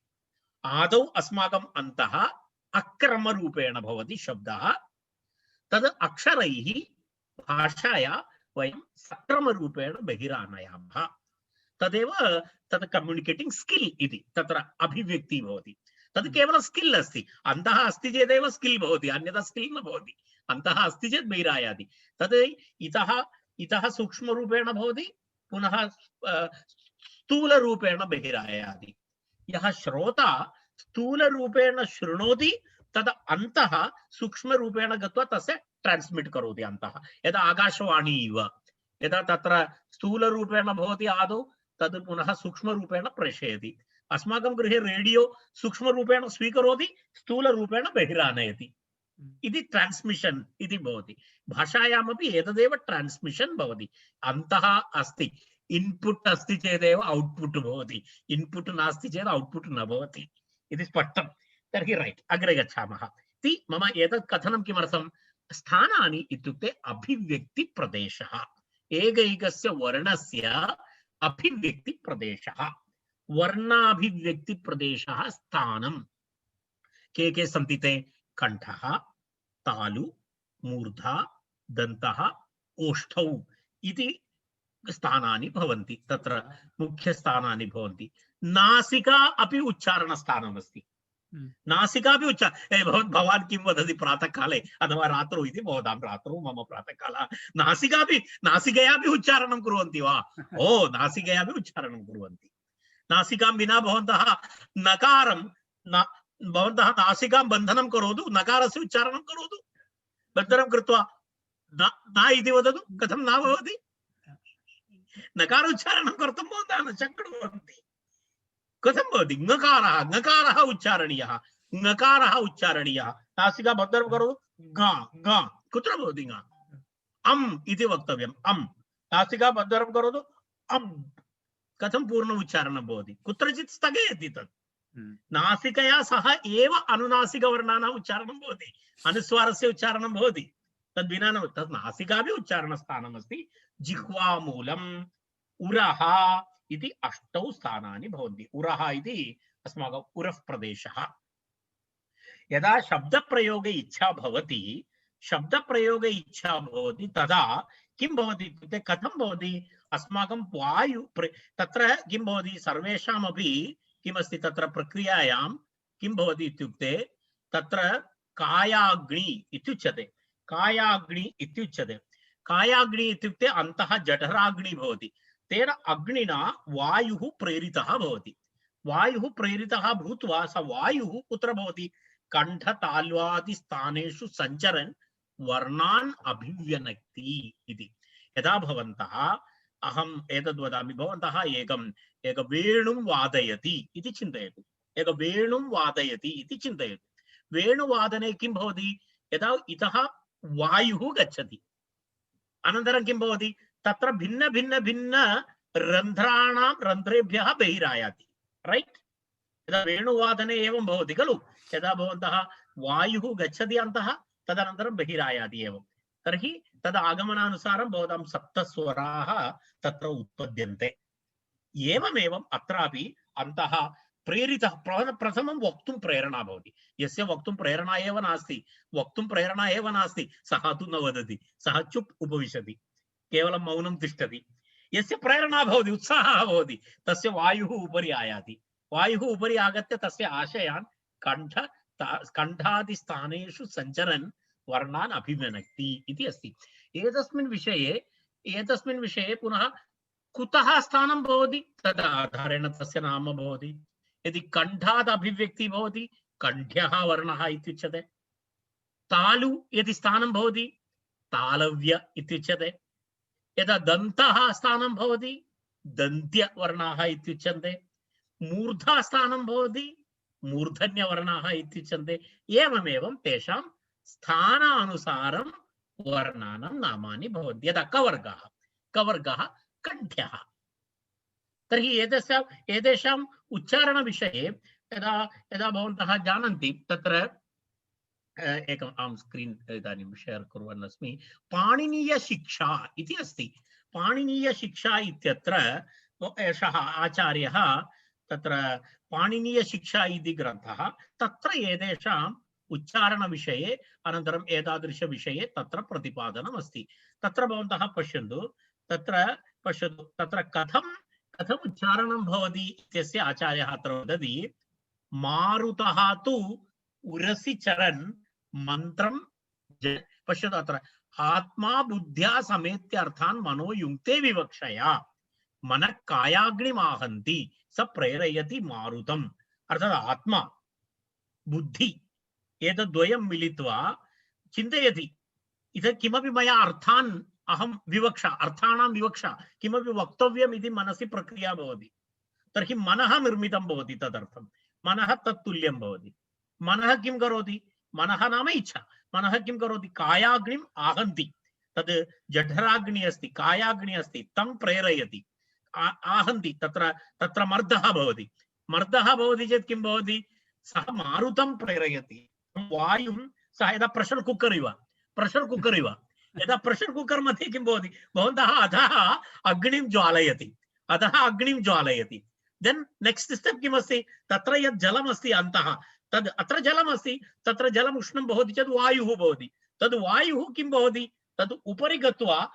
आदौ अस्माकम् अन्तः अक्रमरूपेण भवति शब्दः, तद् अक्षरैः भाषाया वयं सक्रमरूपेण बहिरानयामः। तदेव तद् कम्युनिकेटिंग स्किल इति, तत्र अभिव्यक्ति भवति। तद् केवलं स्किल अस्ति। अन्तः अस्ति चेदेव स्किल भवति, अन्यथा स्किल न भवति। अन्तः अस्ति चेत् बहिरायाति। तद् इतः सूक्ष्मरूपेण भवति, पुनः स्थूलरूपेण बहिरायाति। यः श्रोता स्थूलरूपेण शृणोति, तद् अन्तः सूक्ष्मरूपेण गत्वा तस्य ट्रान्स्मिट् करोति अन्तः। यदा आकाशवाणी इव, यदा तत्र स्थूलरूपेण भवति आदौ, तद् पुनः सूक्ष्मरूपेण प्रेषयति। अस्माकं गृहे रेडियो सूक्ष्मरूपेण स्वीकरोति, स्थूलरूपेण बहिरानयति। इति ट्रान्स्मिशन् इति भवति। भाषायामपि एतदेव ट्रान्स्मिशन् भवति। अन्तः अस्ति, इन्पुट् अस्ति चेदेव औट्पुट् भवति, इन्पुट् नास्ति चेत् औट्पुट् न भवति इति स्पष्टं। तर्हि रैट्, अग्रे गच्छामः। इति मम एतत् कथनं किमर्थं? स्थानानि इत्युक्ते अभिव्यक्तिप्रदेशः, एकैकस्य वर्णस्य अभिव्यक्तिप्रदेशः, वर्णाभिव्यक्तिप्रदेशः स्थानं। के सन्ति ते? कण्ठः, तालु, मूर्धा, दन्तः, ओष्ठौ इति स्थानानि भवन्ति। तत्र मुख्यस्थानानि भवन्ति। नासिका अपि उच्चारणस्थानमस्ति। नासिका अपि भवान् किं वदति प्रातःकाले अथवा रात्रौ इति? भवतां रात्रौ, मम प्रातःकालः। नासिकयापि उच्चारणं कुर्वन्ति वा? ओ, नासिकयापि उच्चारणं कुर्वन्ति। नासिकां विना भवन्तः नकारं भवन्तः नासिकां बन्धनं करोतु, नकारस्य उच्चारणं करोतु। बन्धनं कृत्वा न इति वदतु, कथं न भवति? नकार उच्चारणं कर्तुं भवन्तः न शक्नुवन्ति। कथं भवति? ङकारः उच्चारणीयः, ङकारः उच्चारणीयः। नासिका बन्धनं करोतु, ग कुत्र भवति? ङ अम् इति वक्तव्यम्। अम्, नासिका बन्धनं करोतु, अम्। कथं पूर्ण उच्चारणं भवति? कुत्रचित् स्थगयति तत्। नासिकया सह एव अनुनासिकवर्णानाम् उच्चारणं भवति, अनुस्वारस्य उच्चारणं भवति। तद्विना न, तत् नासिकापि उच्चारणस्थानमस्ति। जिह्वामूलं, उरः इति अष्टौ स्थानानि भवन्ति। उरः इति अस्माकम् उरः प्रदेशः। यदा शब्दप्रयोगे इच्छा भवति, तदा किं भवति इत्युक्ते कथं भवति, अस्माकं तत्र किं भवति, सर्वेषामपि किमस्ति तत्र प्रक्रियायां किं भवति इत्युक्ते तत्र कायाग्नि इत्युच्यते। कायाग्नि इत्युच्यते। कायाग्नि इत्युक्ते अन्तः जठराग्नि भवति। तेन अग्निना वायुः प्रेरितः भवति। वायुः प्रेरितः भूत्वा स वायुः कुत्र भवति, कण्ठताल्वादिस्थानेषु सञ्चरन् वर्णान् अभिव्यनक्ति इति। यदा भवन्तः, अहम् एतद् वदामि, भवन्तः एक वेणुं वादयति इति चिन्तयतु। एक वेणुं वादयति इति चिन्तयतु। वेणुवादने किं भवति, यदा इतः वायुः गच्छति, अनन्तरं किं भवति, तत्र भिन्न भिन्न भिन्न रन्ध्रेभ्यः बहिरायाति, राइट। यदा वेणुवादने एवं भवति खलु, यदा भवन्तः वायुः गच्छति अन्तः, तदनन्तरं बहिरायाति एवं। तर्हि तद आगमनानुसारं भवतां सप्तस्वराः तत्र उत्पद्यन्ते। एवमेवम् अत्रापि अन्तः प्रेरितः, प्रथमं वक्तुं प्रेरणा भवति। यस्य वक्तुं प्रेरणा एव नास्ति, सः तु न वदति, सः चुप् उपविशति, केवलं मौनं तिष्ठति। यस्य प्रेरणा भवति, उत्साहः भवति, तस्य वायुः उपरि आयाति। वायुः उपरि आगत्य तस्य आशयान् कण्ठादिस्थानेषु सञ्चरन् वर्णान् अभिव्यनक्ति इति अस्ति। एतस्मिन् विषये पुनः कुतः स्थानं भवति, तद् आधारेण तस्य नाम भवति। यदि कण्ठाद् अभिव्यक्ति भवति, कण्ठ्यः वर्णः इत्युच्यते। तालु यदि स्थानं भवति, तालव्य इत्युच्यते। यदा दन्तः स्थानं भवति, दन्त्यवर्णाः इत्युच्यन्ते। मूर्धा स्थानं भवति, मूर्धन्यवर्णाः इत्युच्यन्ते। एवमेवं तेषां स्थानानुसारं वर्णानां नामानि भवन्ति। यदा कवर्गः कण्ठ्यः। तर्हि एतेषाम् उच्चारणविषये यदा यदा भवन्तः जानन्ति, तत्र एकम् अहं स्क्रीन् इदानीं शेर् कुर्वन् अस्मि। पाणिनीयशिक्षा इति अस्ति। पाणिनीयशिक्षा इत्यत्र एषः आचार्यः, तत्र पाणिनीयशिक्षा इति ग्रन्थः, तत्र एतेषाम् उच्चारणविषये अनन्तरम् एतादृशविषये तत्र प्रतिपादनम् अस्ति। तत्र भवन्तः पश्यन्तु, तत्र कथम् उच्चारणं भवति इत्यस्य आचार्यः अत्र वदति। मारुतः तु उरसि चरन् मन्त्रं पश्यतु, अत्र आत्मा बुद्ध्या समेत्यर्थान् मनो युङ्क्ते विवक्षया मनः कायाग्निमाहन्ति स प्रेरयति मारुतम्। अर्थात् आत्मा बुद्धि एतद्वयं मिलित्वा चिन्तयति, इदं किमपि मया अर्थान् अहं अर्थाणां विवक्षा किमपि वक्तव्यम् इति मनसि प्रक्रिया भवति। तर्हि मनः निर्मितं भवति, तदर्थं मनः तत्तुल्यं भवति। मनः किं करोति, मनः नाम इच्छा। मनः किं करोति, कायाग्निम् आहन्ति। तद् जठराग्नि अस्ति, कायाग्नि अस्ति, तं प्रेरयति, आहन्ति। तत्र मर्दः भवति। चेत् किं भवति, सः मारुतं प्रेरयति। वायुं सः यदा प्रेशर् कुकर् इव यदा प्रेशर् कुकर् मध्ये किं भवति, भवन्तः अधः अग्निं ज्वालयति। देन् नेक्स्ट् स्टेप् किमस्ति, तत्र यत् जलमस्ति अन्तः, तद् अत्र जलमस्ति, तत्र जलम् उष्णं भवति चेत् वायुः भवति। तद् वायुः किं भवति, तद् उपरि गत्वा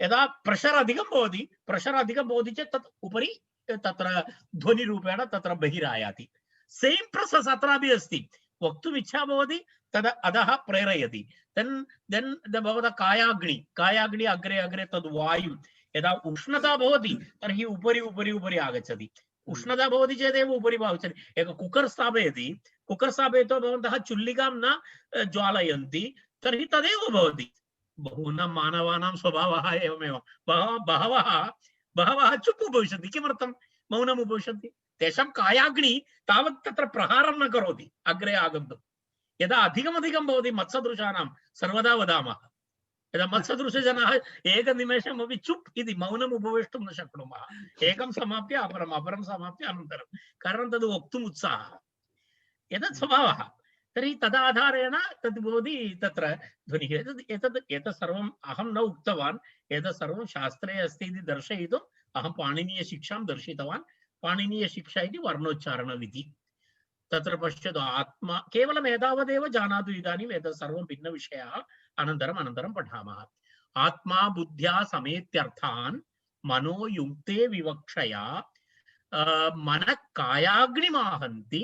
यदा प्रेशर् अधिकं भवति चेत् तत् उपरि तत्र ध्वनिरूपेण तत्र बहिरायाति। सेम् प्रोसेस् अत्रापि अस्ति। वक्तुम् इच्छा भवति, तद् अधः प्रेरयति। देन् भवतः कायाग्नि अग्रे तद् वायुं, यदा उष्णता भवति तर्हि उपरि आगच्छति। उष्णता भवति चेदेव उपरि भवति। एक कुकर् स्थापयित्वा भवन्तः चुल्लिकां न ज्वालयन्ति, तर्हि तदेव भवति। बहूनां मानवानां स्वभावः एवमेव। बहवः चुप् उपविशन्ति। किमर्थं मौनम् उपविशन्ति? तेषां कायाग्नि तावत् तत्र प्रहारं न करोति अग्रे आगन्तुं। यदा अधिकमधिकं भवति मत्सदृशानां, सर्वदा वदामः, यदा मत्सदृशजनाः एकनिमेषमपि चुप् इति मौनम् उपवेष्टुं न शक्नुमः। एकं समाप्य अपरं समाप्य अनन्तरं, कारणं तद् वक्तुम् उत्साहः, एतत् स्वभावः। तर्हि तदाधारेण तद् भवति तत्र ध्वनिः। एतत् सर्वम् अहं न उक्तवान्, एतत् सर्वं शास्त्रे अस्ति इति दर्शयितुं अहं पाणिनीयशिक्षां दर्शितवान्। पाणिनीयशिक्षा इति वर्णोच्चारणविधि। तत्र पश्यतु, आत्मा केवलम् एतावदेव जानातु इदानीम्, एतत् सर्वं भिन्नविषयाः अनन्तरं पठामः। आत्मा बुद्ध्या समेत्यर्थान् मनो युक्ते विवक्षया मनः कायाग्निमाहन्ति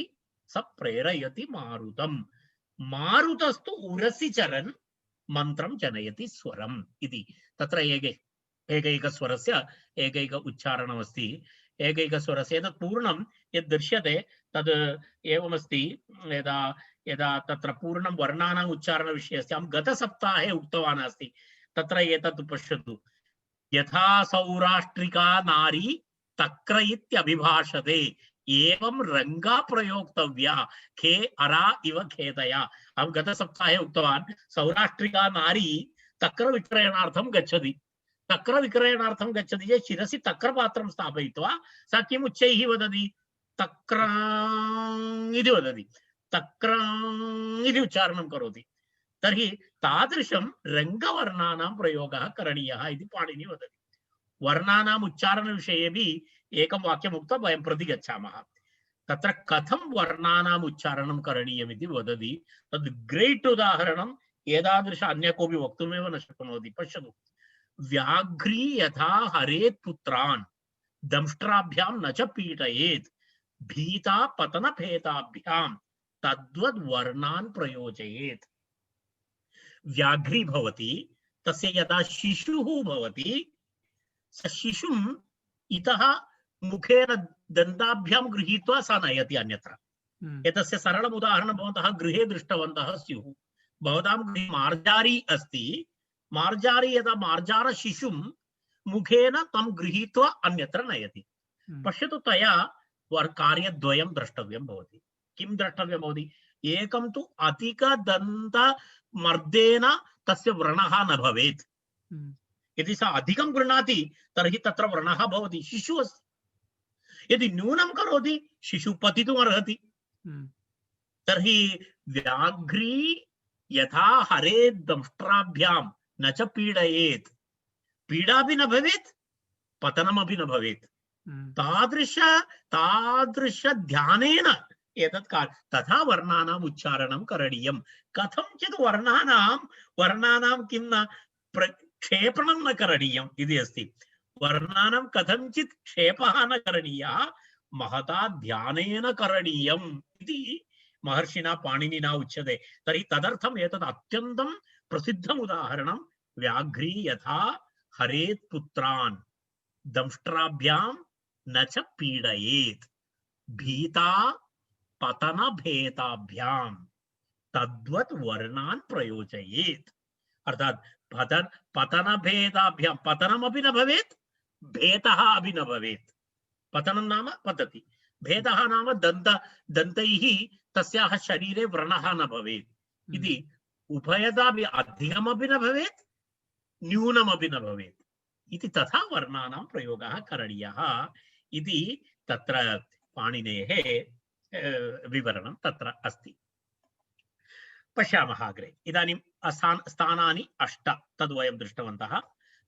स प्रेरयति मारुतम्। मारुतस्तु उरसि चरन् मन्त्रं जनयति स्वरम् इति। तत्र एकैकस्वरस्य एकैक उच्चारणमस्ति। एकैकस्वरस्य एतत् पूर्णं यद् दृश्यते तद् एवमस्ति। यदा यदा तत्र पूर्णं वर्णानाम् उच्चारणविषयस्य अहं गतसप्ताहे उक्तवान् अस्ति। तत्र एतत् पश्यतु, यथा सौराष्ट्रिका नारी तक्र इत्यभिभाषते एवं रंगा प्रयोक्तव्या खे अरा इव खेतया। अहं गतसप्ताहे उक्तवान्, सौराष्ट्रिका नारी तक्र विक्रयणार्थं गच्छति। तक्र विक्रयणार्थं गच्छति चेत् शिरसि तक्रपात्रं स्थापयित्वा सा किम् उच्चैः वदति? तक्रां इति वदति। तक्रां इति उच्चारणं करोति। तर्हि तादृशं रङ्गवर्णानां प्रयोगः करणीयः इति पाणिनिः वदति। वर्णानाम् उच्चारणविषयेपि एकं वाक्यम् उक्त्वा वयं प्रति गच्छामः। तत्र कथं वर्णानाम् उच्चारणं करणीयमिति वदति। तद् ग्रेट् उदाहरणम् एतादृश अन्य कोऽपि वक्तुमेव न शक्नोति। पश्यतु, व्याघ्री यथा हरेत् पुत्रान् दंष्ट्राभ्यां न च पीडयेत् भीता पतनभेदाभ्यां तद्वद् वर्णान् प्रयोजयेत्। व्याघ्री भवति, तस्य यदा शिशुः भवति, स शिशुम् इतः मुखेन दन्ताभ्यां गृहीत्वा सा नयति अन्यत्र। एतस्य सरलम् उदाहरणं भवन्तः गृहे दृष्टवन्तः स्युः। भवतां गृहे मार्जारी अस्ति। मार्जारी यदा मार्जारशिशुं मुखेन तं गृहीत्वा अन्यत्र नयति। पश्यतु, तया कार्यद्वयं द्रष्टव्यं भवति। किं द्रष्टव्यं भवति? एकं तु अधिकदन्तमर्देन तस्य व्रणः न भवेत्। यदि सा अधिकं गृह्णाति तर्हि तत्र व्रणः भवति, शिशुः अस्ति। यदि न्यूनं करोति शिशुः पतितुम् अर्हति। तर्हि व्याघ्री यथा हरेत् दंष्ट्राभ्यां न च पीडयेत्, पीडापि न भवेत्, पतनमपि न भवेत्। तादृश ध्यानेन एतत् तथा वर्णानाम् उच्चारणं करणीयं। कथञ्चित् वर्णानां किं न क्षेपणं न करणीयम् इति अस्ति। वर्णानां कथञ्चित् क्षेपः न करणीयः, महता ध्यानेन करणीयम् इति महर्षिणा पाणिनिना उच्यते। तर्हि तदर्थम् एतत् अत्यन्तं प्रसिद्धम् उदाहरणं। व्याघ्री यथा हरेत् पुत्रान् दंष्ट्राभ्यां न च पीडयेत् भीता पतनभेदाभ्यां तद्वत् वर्णान् प्रयोजयेत्। अर्थात् पतनभेदाभ्यां पतनमपि न भवेत्, भेदः अपि न भवेत्। पतनं नाम पतति, भेदः नाम दन्तैः तस्याः शरीरे व्रणः न भवेत् इति। उभयतापि अधिकमपि न भवेत्, न्यूनमपि न भवेत् इति। तथा वर्णानां प्रयोगः करणीयः इति तत्र पाणिनेः विवरणं तत्र अस्ति। पश्यामः अग्रे। इदानीं स्थानानि 8 तद् वयं दृष्टवन्तः।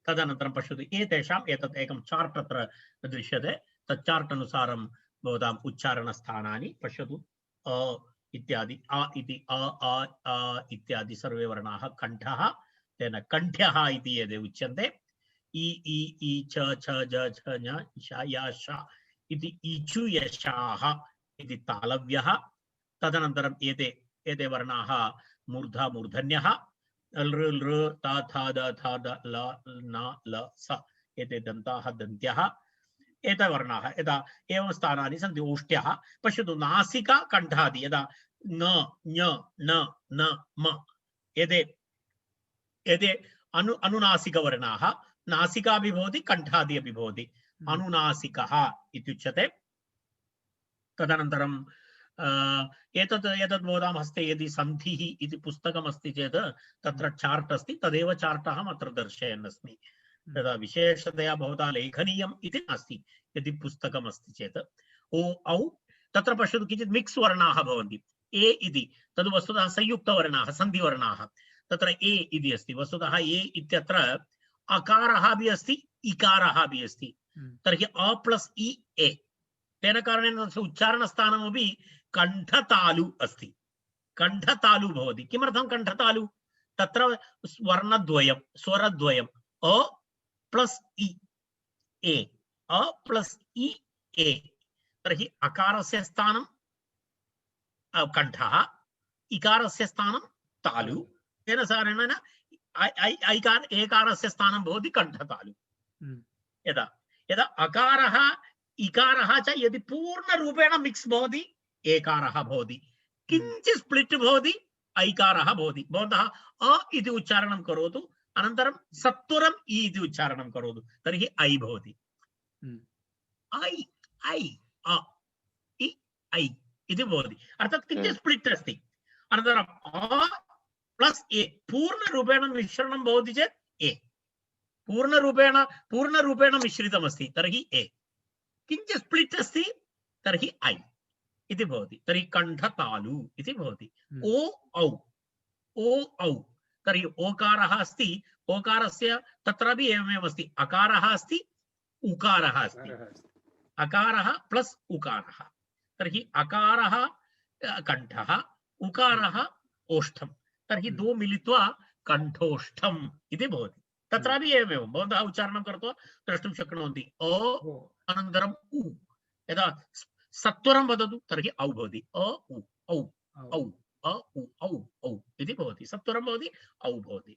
तदनन्तरं पश्यतु, एतेषाम् एतत् एकं चार्ट् अत्र दृश्यते। तत् चार्ट् अनुसारं भवताम् उच्चारणस्थानानि पश्यतु। अ इत्यादि, अ इति, अ आ आ इत्यादि सर्वे वर्णाः कण्ठः, तेन कण्ठ्यः इति यदि उच्यन्ते। इ इ इ च छ ज झ ञ श य श इति इचु यशाः इति तालव्यः। तदनन्तरम् एते वर्णाः मूर्धा मूर्धन्यः, लृ लृ ता था द था द ल न ल स एते दन्ताः दन्त्यः। एते वर्णाः यदा एवं स्थानानि सन्ति। ओष्ट्यः पश्यतु, नासिका कण्ठादि, यदा न ञ न न म एते अनुनासिकवर्णाः। नासिका अपि भवति, कण्ठादि अपि भवति। अनुनासिकः इत्युच्यते। तदनन्तरं एतत् भवतां हस्ते यदि सन्धिः इति पुस्तकमस्ति चेत् तत्र चार्ट् अस्ति, तदेव चार्ट् अहम् अत्र दर्शयन् अस्मि। तदा विशेषतया भवता लेखनीयम् इति नास्ति। यदि पुस्तकमस्ति चेत् ओ औ तत्र पश्यतु, किञ्चित् मिक्स् वर्णाः भवन्ति। ए इति तद् वस्तुतः संयुक्तवर्णाः, सन्धिवर्णाः। तत्र ए इति अस्ति। वस्तुतः ए इत्यत्र अकारः अपि अस्ति, इकारः अपि अस्ति। तर्हि अ प्लस् इ ए, तेन कारणेन तस्य उच्चारणस्थानमपि कण्ठतालु अस्ति, कण्ठतालु भवति। किमर्थं कण्ठतालु? तत्र वर्णद्वयं, स्वरद्वयं अ प्लस् इ ए, अ प्लस् इ ए, तर्हि अकारस्य स्थानं कण्ठः, इकारस्य स्थानं तालु, तेन कारणेन एकारस्य स्थानं भवति कण्ठतालु। यदा यदा अकारः इकारः च यदि पूर्णरूपेण मिक्स् भवति एकारः भवति, किञ्चित् स्प्लिट् भवति ऐकारः भवति। भवन्तः अ इति उच्चारणं करोतु, अनन्तरं सत्वरम् इ इति उच्चारणं करोतु, तर्हि ऐ भवति। ऐ ऐ अ इ ऐ इति भवति, अर्थात् किञ्चित् स्प्लिट् अस्ति। अनन्तरम् अ प्लस् ए पूर्णरूपेण मिश्रणं भवति चेत् ए, पूर्णरूपेण मिश्रितमस्ति तर्हि ए, किञ्चित् स्प्लिट् अस्ति तर्हि ऐ इति भवति। तर्हि कण्ठतालु इति भवति। ओ औ, ओ औ, तर्हि ओकारः अस्ति, ओकारस्य तत्रापि एवमेव अस्ति, अकारः अस्ति, उकारः अस्ति, अकारः प्लस् उकारः, तर्हि अकारः कण्ठः, उकारः ओष्ठं, तर्हि द्वौ मिलित्वा कण्ठोष्ठम् इति भवति। तत्रापि एवमेव भवन्तः उच्चारणं कृत्वा द्रष्टुं शक्नुवन्ति। अ अनन्तरम् उ, यदा सत्वरं वदतु तर्हि औ भवति, अ उ औ औ, अ उ औ औ इति भवति, सत्वरं भवति, औ भवति।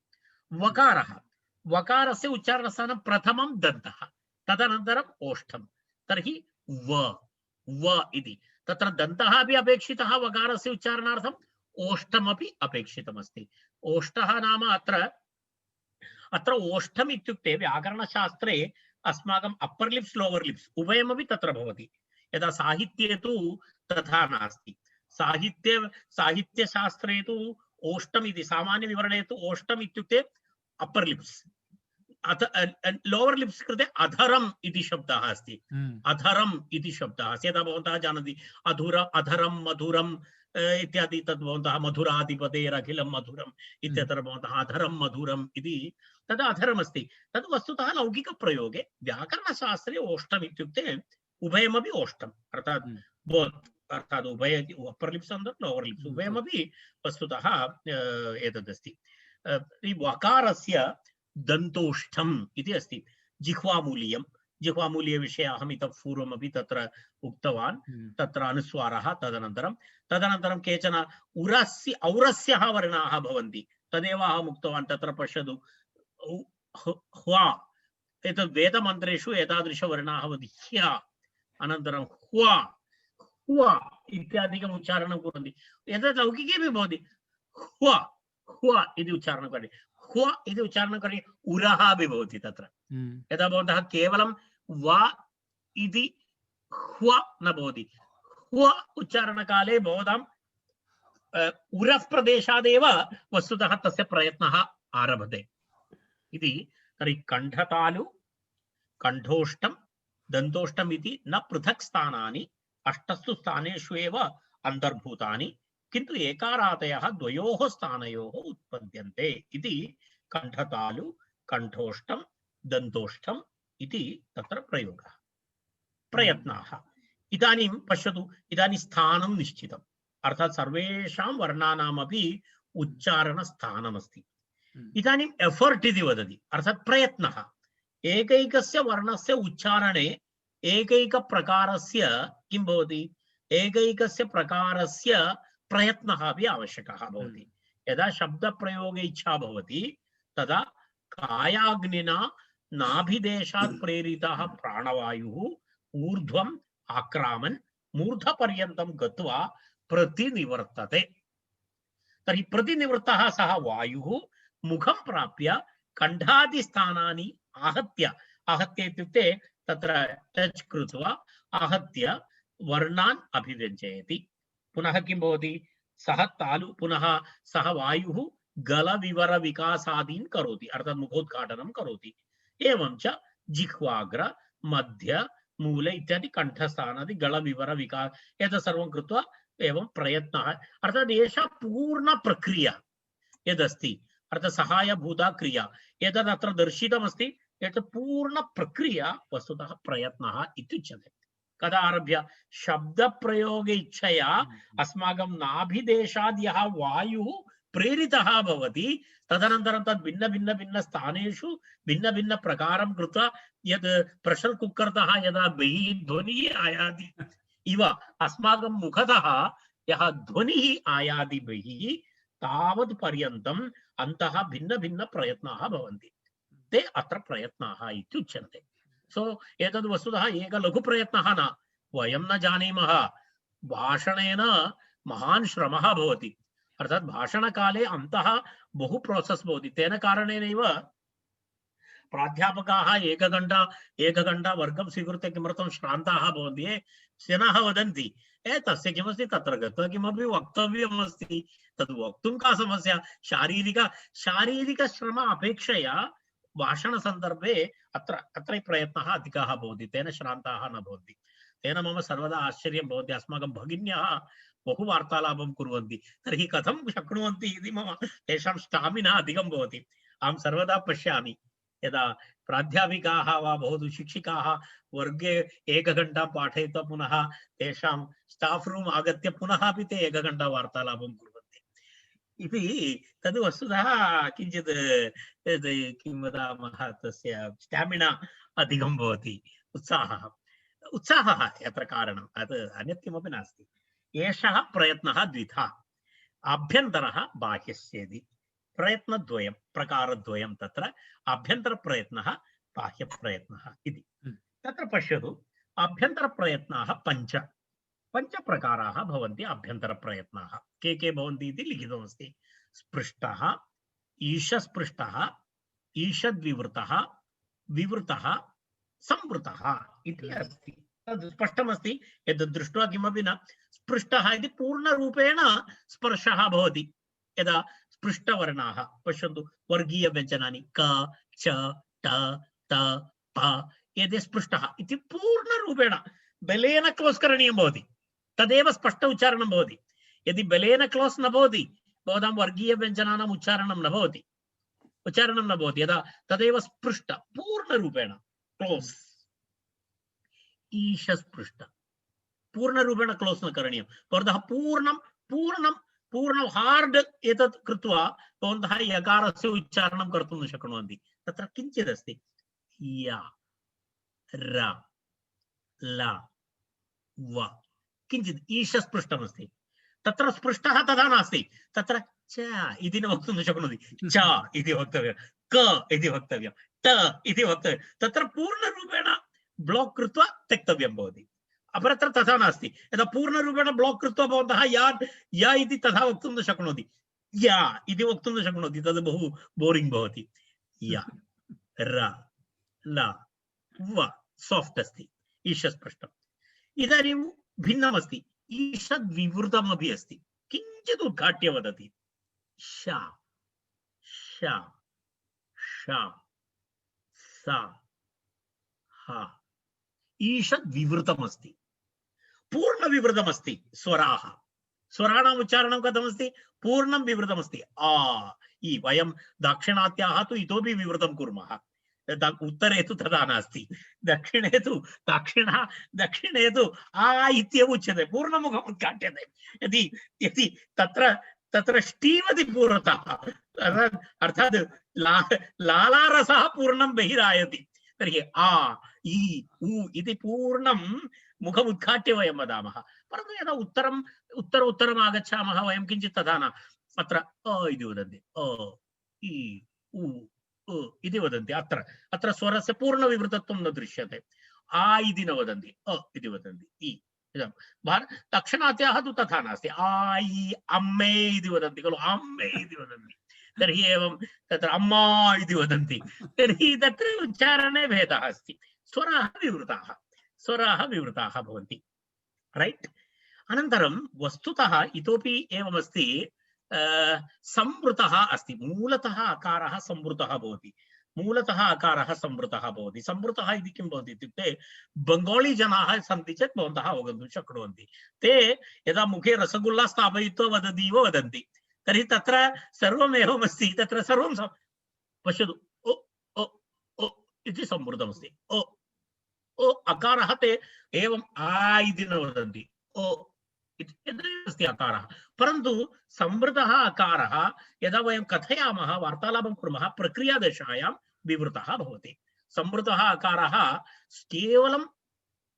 वकारः, वकारस्य उच्चारणस्थानं प्रथमं दन्तः, तदनन्तरम् ओष्ठं, तर्हि व व इति। तत्र दन्तः अपि अपेक्षितः वकारस्य उच्चारणार्थम्, ओष्ठमपि अपेक्षितमस्ति। ओष्ठः नाम अत्र ओष्ठम् इत्युक्ते व्याकरणशास्त्रे अस्माकम् अप्पर् लिप्स् लोवर् लिप्स् उभयमपि तत्र भवति। यदा साहित्ये तु तथा नास्ति। साहित्यशास्त्रे तु ओष्ठम् इति सामान्यविवरणे तु ओष्ठम् इत्युक्ते अप्पर् लिप्स्, लोवर् लिप्स् कृते अधरम् इति शब्दः अस्ति। अधरम् इति शब्दः अस्ति। यदा भवन्तः जानन्ति अधरं मधुरम् इत्यादि, तद् भवन्तः मधुराधिपतेरखिलं मधुरम् इत्यत्र भवन्तः अधरं मधुरम् इति, तद् अधरमस्ति। तद् वस्तुतः लौकिकप्रयोगे व्याकरणशास्त्रे ओष्ठम् इत्युक्ते उभयमपि ओष्ठम्, अर्थात् उभय upper lips and lower lips उभयमपि वस्तुतः एतदस्ति। वकारस्य दन्तोष्ठम् इति अस्ति। जिह्वामूलीयं, जिह्वामूलीयविषये अहम् इतः पूर्वमपि तत्र उक्तवान्। तत्र अनुस्वारः, तदनन्तरं केचन औरस्यः वर्णाः भवन्ति, तदेव अहम् उक्तवान्। तत्र पश्यतु, ह्वा, एतद् वेदमन्त्रेषु एतादृशवर्णाः भवन्ति, ह्या, अनन्तरं ह्वा ह्वा इत्यादिकम् उच्चारणं कुर्वन्ति। एतत् लौकिकेपि भवति, ह्वा ह्वा इति उच्चारणं करोति, ह्वा इति उच्चारणं करोति, उरः अपि भवति तत्र। यदा भवन्तः केवलं वा इति ह्वा न भवति, ह्वा उच्चारणकाले भवतां उरः प्रदेशादेव वस्तुतः तस्य प्रयत्नः आरभते इति। तर्हि कण्ठतालु, कण्ठोष्ठं, दन्तोष्ठम् इति न पृथक् स्थानानि, अष्टसु स्थानेषु एव अन्तर्भूतानि, किन्तु एकारादयः द्वयोः स्थानयोः उत्पद्यन्ते इति कण्ठतालु, कण्ठोष्ठं, दन्तोष्ठम् इति तत्र प्रयोगः, प्रयत्नाः। इदानीं पश्यतु, इदानीं स्थानं निश्चितम्, अर्थात् सर्वेषां वर्णानामपि उच्चारणस्थानमस्ति। इदानीम् एफर्ट् इति वदति, अर्थात् प्रयत्नः। एकैकस्य वर्णस्य उच्चारणे एकैकप्रकारस्य किं भवति, एकैकस्य प्रकारस्य प्रयत्नः अपि आवश्यकः भवति। यदा शब्दप्रयोगे इच्छा भवति तदा कायाग्निना नाभिदेशात् प्रेरितः प्राणवायुः ऊर्ध्वम् आक्रामन् मूर्धपर्यन्तं गत्वा प्रतिनिवर्तते। तर्हि प्रतिनिवृत्तः सः वायुः मुखं प्राप्य कण्ठादिस्थानानि आहत्य, आहत्य इत्युक्ते तत्र टच कृत्वा आहत्य वर्णान् अभिव्यञ्जयति। पुनः किं भवति, सः तालु, पुनः सः वायुः गलविवर विकासादीन् करोति, अर्थात् मुखोद्घाटनं करोति। एवं च जिह्वाग्र, मध्य, मूल इत्यादि कण्ठस्थानादि गलविवर विकास, एतत् सर्वं कृत्वा एवं प्रयत्नः, अर्थात् एषा पूर्ण प्रक्रिया यदस्ति, अर्थात् सहायभूता क्रिया। एतद् अत्र दर्शितमस्ति, एतत् पूर्णप्रक्रिया वस्तुतः प्रयत्नः इत्युच्यते। कदा आरभ्य? शब्दप्रयोगे इच्छया अस्माकं नाभिदेशाद् यः वायुः प्रेरितः भवति, तदनन्तरं तद् भिन्न स्थानेषु भिन्न भिन्न प्रकारं कृत्वा यद् प्रेशर् कुक्कर् तः यदा बहिः ध्वनिः आयाति इव अस्माकं मुखतः यः ध्वनिः आयाति बहिः, तावत् पर्यन्तम् अन्तः भिन्न भिन्न प्रयत्नाः भवन्ति। ते अत्र प्रयत्नाः इत्युच्यन्ते। सो एतद् वस्तुतः एक लघु प्रयत्नः न, वयं न जानीमः। भाषणेन महान् श्रमः भवति, अर्थात् भाषणकाले अन्तः बहु प्रोसेस् भवति। तेन कारणेनैव प्राध्यापकाः एकघण्टा वर्गं स्वीकृत्य किमर्थं श्रान्ताः भवन्ति? जनाः वदन्ति तस्य किमस्ति, तत्र गत्वा किमपि वक्तव्यमस्ति, तद् वक्तुं का समस्या? शारीरिक श्रम अपेक्षया भाषणसन्दर्भे अत्र प्रयत्नः अधिकः भवति, तेन श्रान्ताः न भवन्ति। तेन मम सर्वदा आश्चर्यं भवति, अस्माकं भगिन्यः बहु वार्तालापं कुर्वन्ति, तर्हि कथं शक्नुवन्ति इति मम तेषां स्टामिना अधिकं भवति। अहं सर्वदा पश्यामि, यदा प्राध्यापिकाः वा भवतु शिक्षिकाः वर्गे एकघण्टां पाठयित्वा पुनः तेषां स्टाफ् रूम् आगत्य पुनः अपि ते एकघण्टा वार्तालापं कुर्वन्ति इति, तद् वस्तुतः किञ्चित् किं वदामः, तस्य स्टामिना अधिकं भवति, उत्साहः यत्र कारणं, तत् अन्यत् किमपि नास्ति। एषः प्रयत्नः द्विधा, आभ्यन्तरः बाह्यस्येति। प्रयत्नद्वयं, प्रकारद्वयं तत्र, आभ्यन्तरप्रयत्नः बाह्यप्रयत्नः इति। तत्र पश्यतु, आभ्यन्तरप्रयत्नाः पञ्च प्रकाराः भवन्ति। आभ्यन्तरप्रयत्नाः के भवन्ति इति लिखितमस्ति। स्पृष्टः, ईशस्पृष्टः, ईषद्विवृतः, विवृतः, संवृतः इति अस्ति। तद् स्पष्टमस्ति, एतद् दृष्ट्वा किमपि न। स्पृष्टः इति पूर्णरूपेण स्पर्शः भवति। यदा स्पृष्टवर्णाः पश्यन्तु, वर्गीयव्यञ्जनानि क, च, ट, त, प, एते स्पृष्टः इति पूर्णरूपेण बलेन क्लोस् करणीयं भवति, तदेव स्पष्ट उच्चारणं भवति। यदि बलेन क्लोस् न भवति, भवतां वर्गीयव्यञ्जनानाम् उच्चारणं न भवति, यदा तदेव स्पृष्ट पूर्णरूपेण क्लोस्। ईशस्पृष्ट पूर्णरूपेण क्लोस् न करणीयं, भवतः पूर्ण हार्ड एतत् कृत्वा भवन्तः यकारस्य उच्चारणं कर्तुं न शक्नुवन्ति। तत्र किञ्चित् अस्ति, य, र, ल, व, किञ्चित् ईशस्पृष्टमस्ति। तत्र स्पृष्टः तथा नास्ति, तत्र च इति न वक्तुं न शक्नोति, च इति वक्तव्यं, क इति वक्तव्यं, ट इति वक्तव्यं। तत्र पूर्णरूपेण ब्लाक् कृत्वा त्यक्तव्यं भवति। अपरत्र तथा नास्ति, यदा पूर्णरूपेण ब्लाक् कृत्वा भवन्तः या इति तथा वक्तुं न शक्नोति, या इति वक्तुं न शक्नोति, तद् बहु बोरिङ्ग् भवति। य, र, ल, व साफ्ट् अस्ति, ईशस्पृष्टम्। इदानीं भिन्नमस्ति, ईषद्विवृतमपि अस्ति, किञ्चित् उद्घाट्य वदति। श, श, श, स, ह, ईषद्विवृतमस्ति, पूर्णविवृतमस्ति। स्वराणाम् उच्चारणं कथमस्ति? पूर्णं विवृतमस्ति। आ, इ। वयं दाक्षिणात्याः तु इतोपि विवृतं कुर्मः, उत्तरे तु तथा नास्ति। दक्षिणे तु आ इत्येव उच्यते, पूर्णमुखम् उद्घाट्यते। यदि तत्र ष्टीवति पुरतः, अर्थात् लालारसः पूर्णं बहिरायति, तर्हि आ, इ, उ इति पूर्णं मुखम् उद्घाट्य वयं वदामः। परन्तु यदा उत्तरम् आगच्छामः वयं किञ्चित् तथा न, अत्र अ इति वदन्ति, अ, इ, उ, इति वदन्ति। अत्र स्वरस्य पूर्णविवृतत्वं न दृश्यते। आ इति न वदन्ति, अ इति वदन्ति, इ। दक्षिणात्याः तु तथा नास्ति, आ, इ, अम्मे इति वदन्ति खलु, अम्मे इति वदन्ति। तर्हि एवं तत्र अम्मा इति वदन्ति, तर्हि तत्र उच्चारणे भेदः अस्ति। स्वराः विवृताः भवन्ति, रैट्। अनन्तरं वस्तुतः इतोपि एवमस्ति, संवृतः अस्ति। मूलतः अकारः संवृतः भवति, संवृतः इति किं भवति इत्युक्ते, बंगाली जनाः सन्ति चेत् भवन्तः अवगन्तुं शक्नुवन्ति। ते यदा मुखे रसगुल्ला स्थापयित्वा वदति इव वदन्ति, तर्हि तत्र सर्वम् एवमस्ति, तत्र सर्वं पश्यतु, ओ ओ ओ इति संवृतमस्ति। ओ ओ अकारः ते एवम् आ इति न वदन्ति, ओ इति यद्रेव अस्ति अकारः। परन्तु संवृतः अकारः यदा वयं कथयामः, वार्तालापं कुर्मः, प्रक्रियादशायां विवृतः भवति। संवृतः अकारः केवलं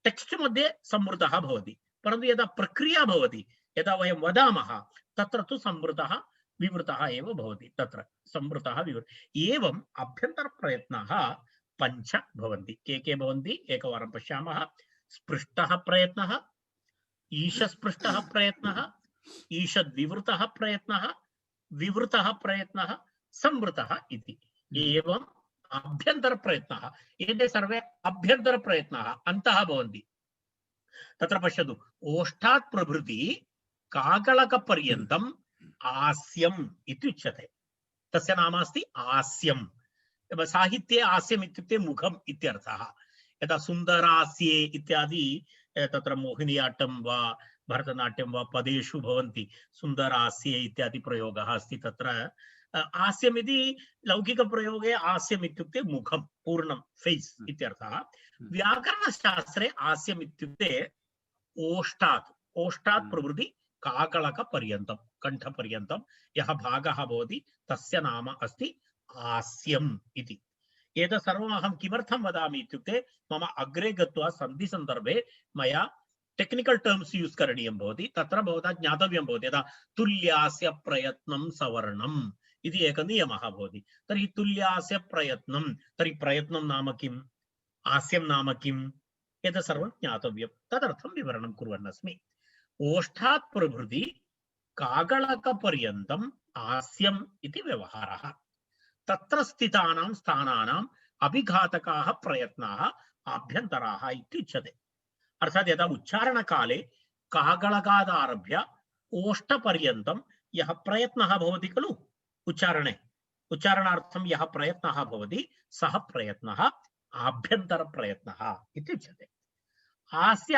टेक्स्ट् मध्ये संवृतः भवति, परन्तु यदा प्रक्रिया भवति, यदा वयं वदामः, तत्र तु संवृतः विवृतः एव भवति। तत्र संवृतः विवृतः एवम् अभ्यन्तरप्रयत्नाः पञ्च भवन्ति। के भवन्ति एकवारं पश्यामः। स्पृष्टः प्रयत्नः, ईशस्पृष्टः प्रयत्नः, ईषद्विवृतः प्रयत्नः, विवृतः प्रयत्नः, संवृतः इति। एवम् अभ्यन्तरप्रयत्नः, एते सर्वे अभ्यन्तरप्रयत्नाः अन्तः भवन्ति। तत्र पश्यतु, ओष्ठात् प्रभृति काकलकपर्यन्तम् आस्यम् इति उच्यते। तस्य नाम अस्ति आस्यम्। साहित्ये आस्यम् इत्युक्ते मुखम् इत्यर्थः। यदा सुन्दरास्ये इत्यादि तत्र मोहिनीयाट्टं वा भरतनाट्यं वा पदेषु भवन्ति, सुन्दरास्ये इत्यादि प्रयोगः अस्ति। तत्र आस्यम् इति लौकिकप्रयोगे आस्यम् इत्युक्ते मुखं, पूर्णं, फेस् इत्यर्थः। व्याकरणशास्त्रे आस्यम् इत्युक्ते ओष्ठात् प्रभृति काकलकपर्यन्तं, कण्ठपर्यन्तं यः भागः भवति तस्य नाम अस्ति आस्यम् इति। एतत् सर्वम् अहं किमर्थं वदामि इत्युक्ते, मम अग्रे गत्वा सन्धिसन्दर्भे मया टेक्निकल टर्म्स यूज करणीयं भवति। तत्र भवता ज्ञातव्यं भवति, यदा तुल्यास्य प्रयत्नं सवर्णम् इति एकः नियमः भवति। तर्हि तुल्यास्य प्रयत्नं, तर्हि प्रयत्नं नाम किम्, आस्यं नाम किम्, एतत् सर्वं ज्ञातव्यं। तदर्थं विवरणं कुर्वन् अस्मि। ओष्ठात् प्रभृति काकलकपर्यन्तम् आस्यम् इति व्यवहारः। तत्र स्थितानां स्थानानाम् अभिघातकाः प्रयत्नाः आभ्यन्तराः इत्युच्यते। अर्थात् यदा उच्चारणकाले काकलकादारभ्य ओष्ठपर्यन्तं यः प्रयत्नः भवति खलु, उच्चारणार्थं यः प्रयत्नः भवति, सः प्रयत्नः आभ्यन्तरप्रयत्नः इत्युच्यते। आस्य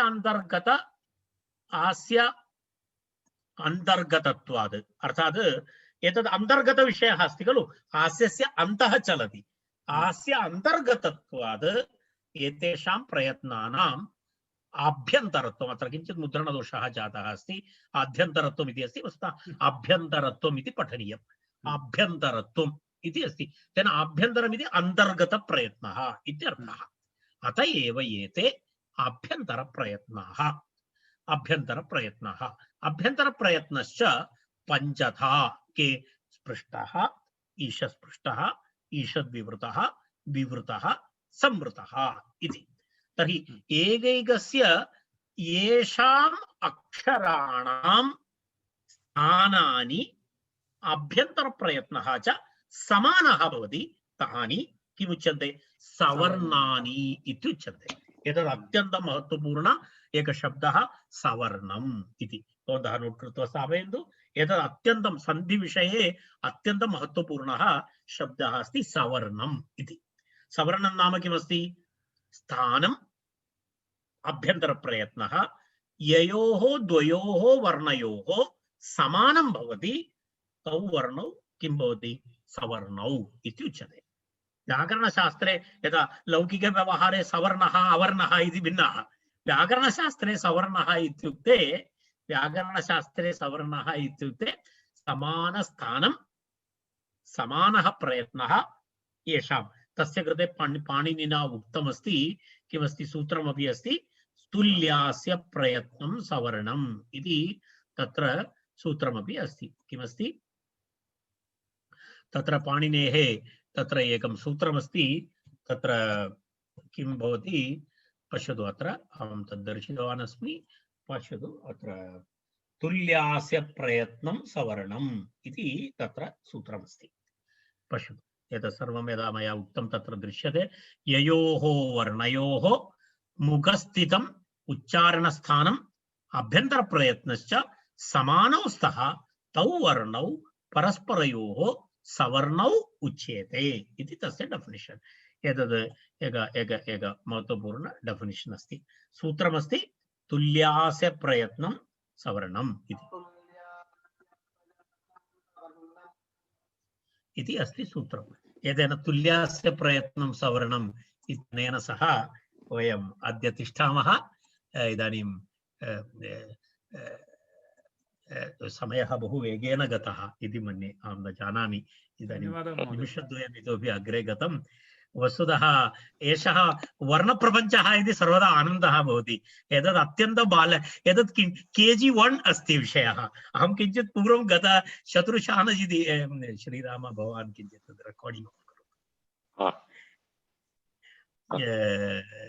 अन्तर्गतत्वात्, अर्थात् एतद् अन्तर्गतविषयः अस्ति खलु, हास्यस्य अन्तः चलति, हास्य अन्तर्गतत्वात् एतेषां प्रयत्नानाम् आभ्यन्तरत्वम्, अत्र किञ्चित् मुद्रणदोषः जातः अस्ति, आभ्यन्तरत्वम् इति अस्ति, वस्तुतः आभ्यन्तरत्वम् इति पठनीयम्, आभ्यन्तरत्वम् इति अस्ति। तेन आभ्यन्तरम् इति अन्तर्गतप्रयत्नः इत्यर्थः। अत एव एते आभ्यन्तरप्रयत्नाः। अभ्यन्तरप्रयत्नश्च पञ्चधा के, स्पृष्टः, ईशस्पृष्टः, ईषद्विवृतः, विवृतः, संवृतः इति। तर्हि एकैकस्य येषाम् अक्षराणां स्थानानि अभ्यन्तरप्रयत्नः च समानः भवति, तानि किमुच्यन्ते, सवर्णानि इत्युच्यन्ते। एतद् अत्यन्तं महत्त्वपूर्ण एकः शब्दः सवर्णम् इति। भवन्तः नोट् कृत्वा स्थापयन्तु। एतद् अत्यन्तं सन्धिविषये अत्यन्तं महत्त्वपूर्णः शब्दः अस्ति सवर्णम् इति। सवर्णं नाम किमस्ति, स्थानम्, अभ्यन्तरप्रयत्नः, ययोः द्वयोः वर्णयोः समानं भवति, तौ वर्णौ किं भवति, सवर्णौ इति उच्यते। व्याकरणशास्त्रे यदा लौकिकव्यवहारे सवर्णः अवर्णः इति भिन्नः, व्याकरणशास्त्रे सवर्णः इत्युक्ते समानस्थानं, समानः प्रयत्नः येषां। तस्य कृते पाणिनिना उक्तमस्ति, किमस्ति, सूत्रमपि अस्ति, तुल्यास्य प्रयत्नं सवर्णम् इति तत्र सूत्रमपि अस्ति। किमस्ति तत्र पाणिनेः तत्र एकं सूत्रमस्ति, तत्र किं भवति पश्यतु, अत्र अहं तद् दर्शितवान् अस्मि, पश्यतु, अत्र तुल्यास्य प्रयत्नं सवर्णम् इति तत्र सूत्रमस्ति। पश्यतु, एतत् सर्वं यदा मया उक्तं तत्र दृश्यते। ययोः वर्णयोः मुखस्थितम् उच्चारणस्थानम् अभ्यन्तरप्रयत्नश्च समानौ स्तः, तौ वर्णौ परस्परयोः सवर्णौ उच्येते इति तस्य डेफिनिशन्। एतद् एक महत्वपूर्ण डेफिनिशन् अस्ति। सूत्रमस्ति तुल्यास्य प्रयत्नं सवर्णम् इति अस्ति सूत्रम्। एतेन तुल्यास्य प्रयत्नं सवर्णम् इत्यनेन सह वयम् अद्य तिष्ठामः। इदानीं समयः बहु वेगेन गतः इति मन्ये, अहं न जानामि। इदानीं धन्यवादः महोदय। निमिषद्वयम् इतोपि अग्रे गतं। वस्तुतः एषः वर्णप्रपञ्चः इति सर्वदा आनन्दः भवति। एतद् अत्यन्तं एतद् KG1 अस्ति विषयः। अहं किञ्चित् पूर्वं गत शत्रुशानज् इति श्रीराम भवान् किञ्चित् रेकार्डिङ्ग्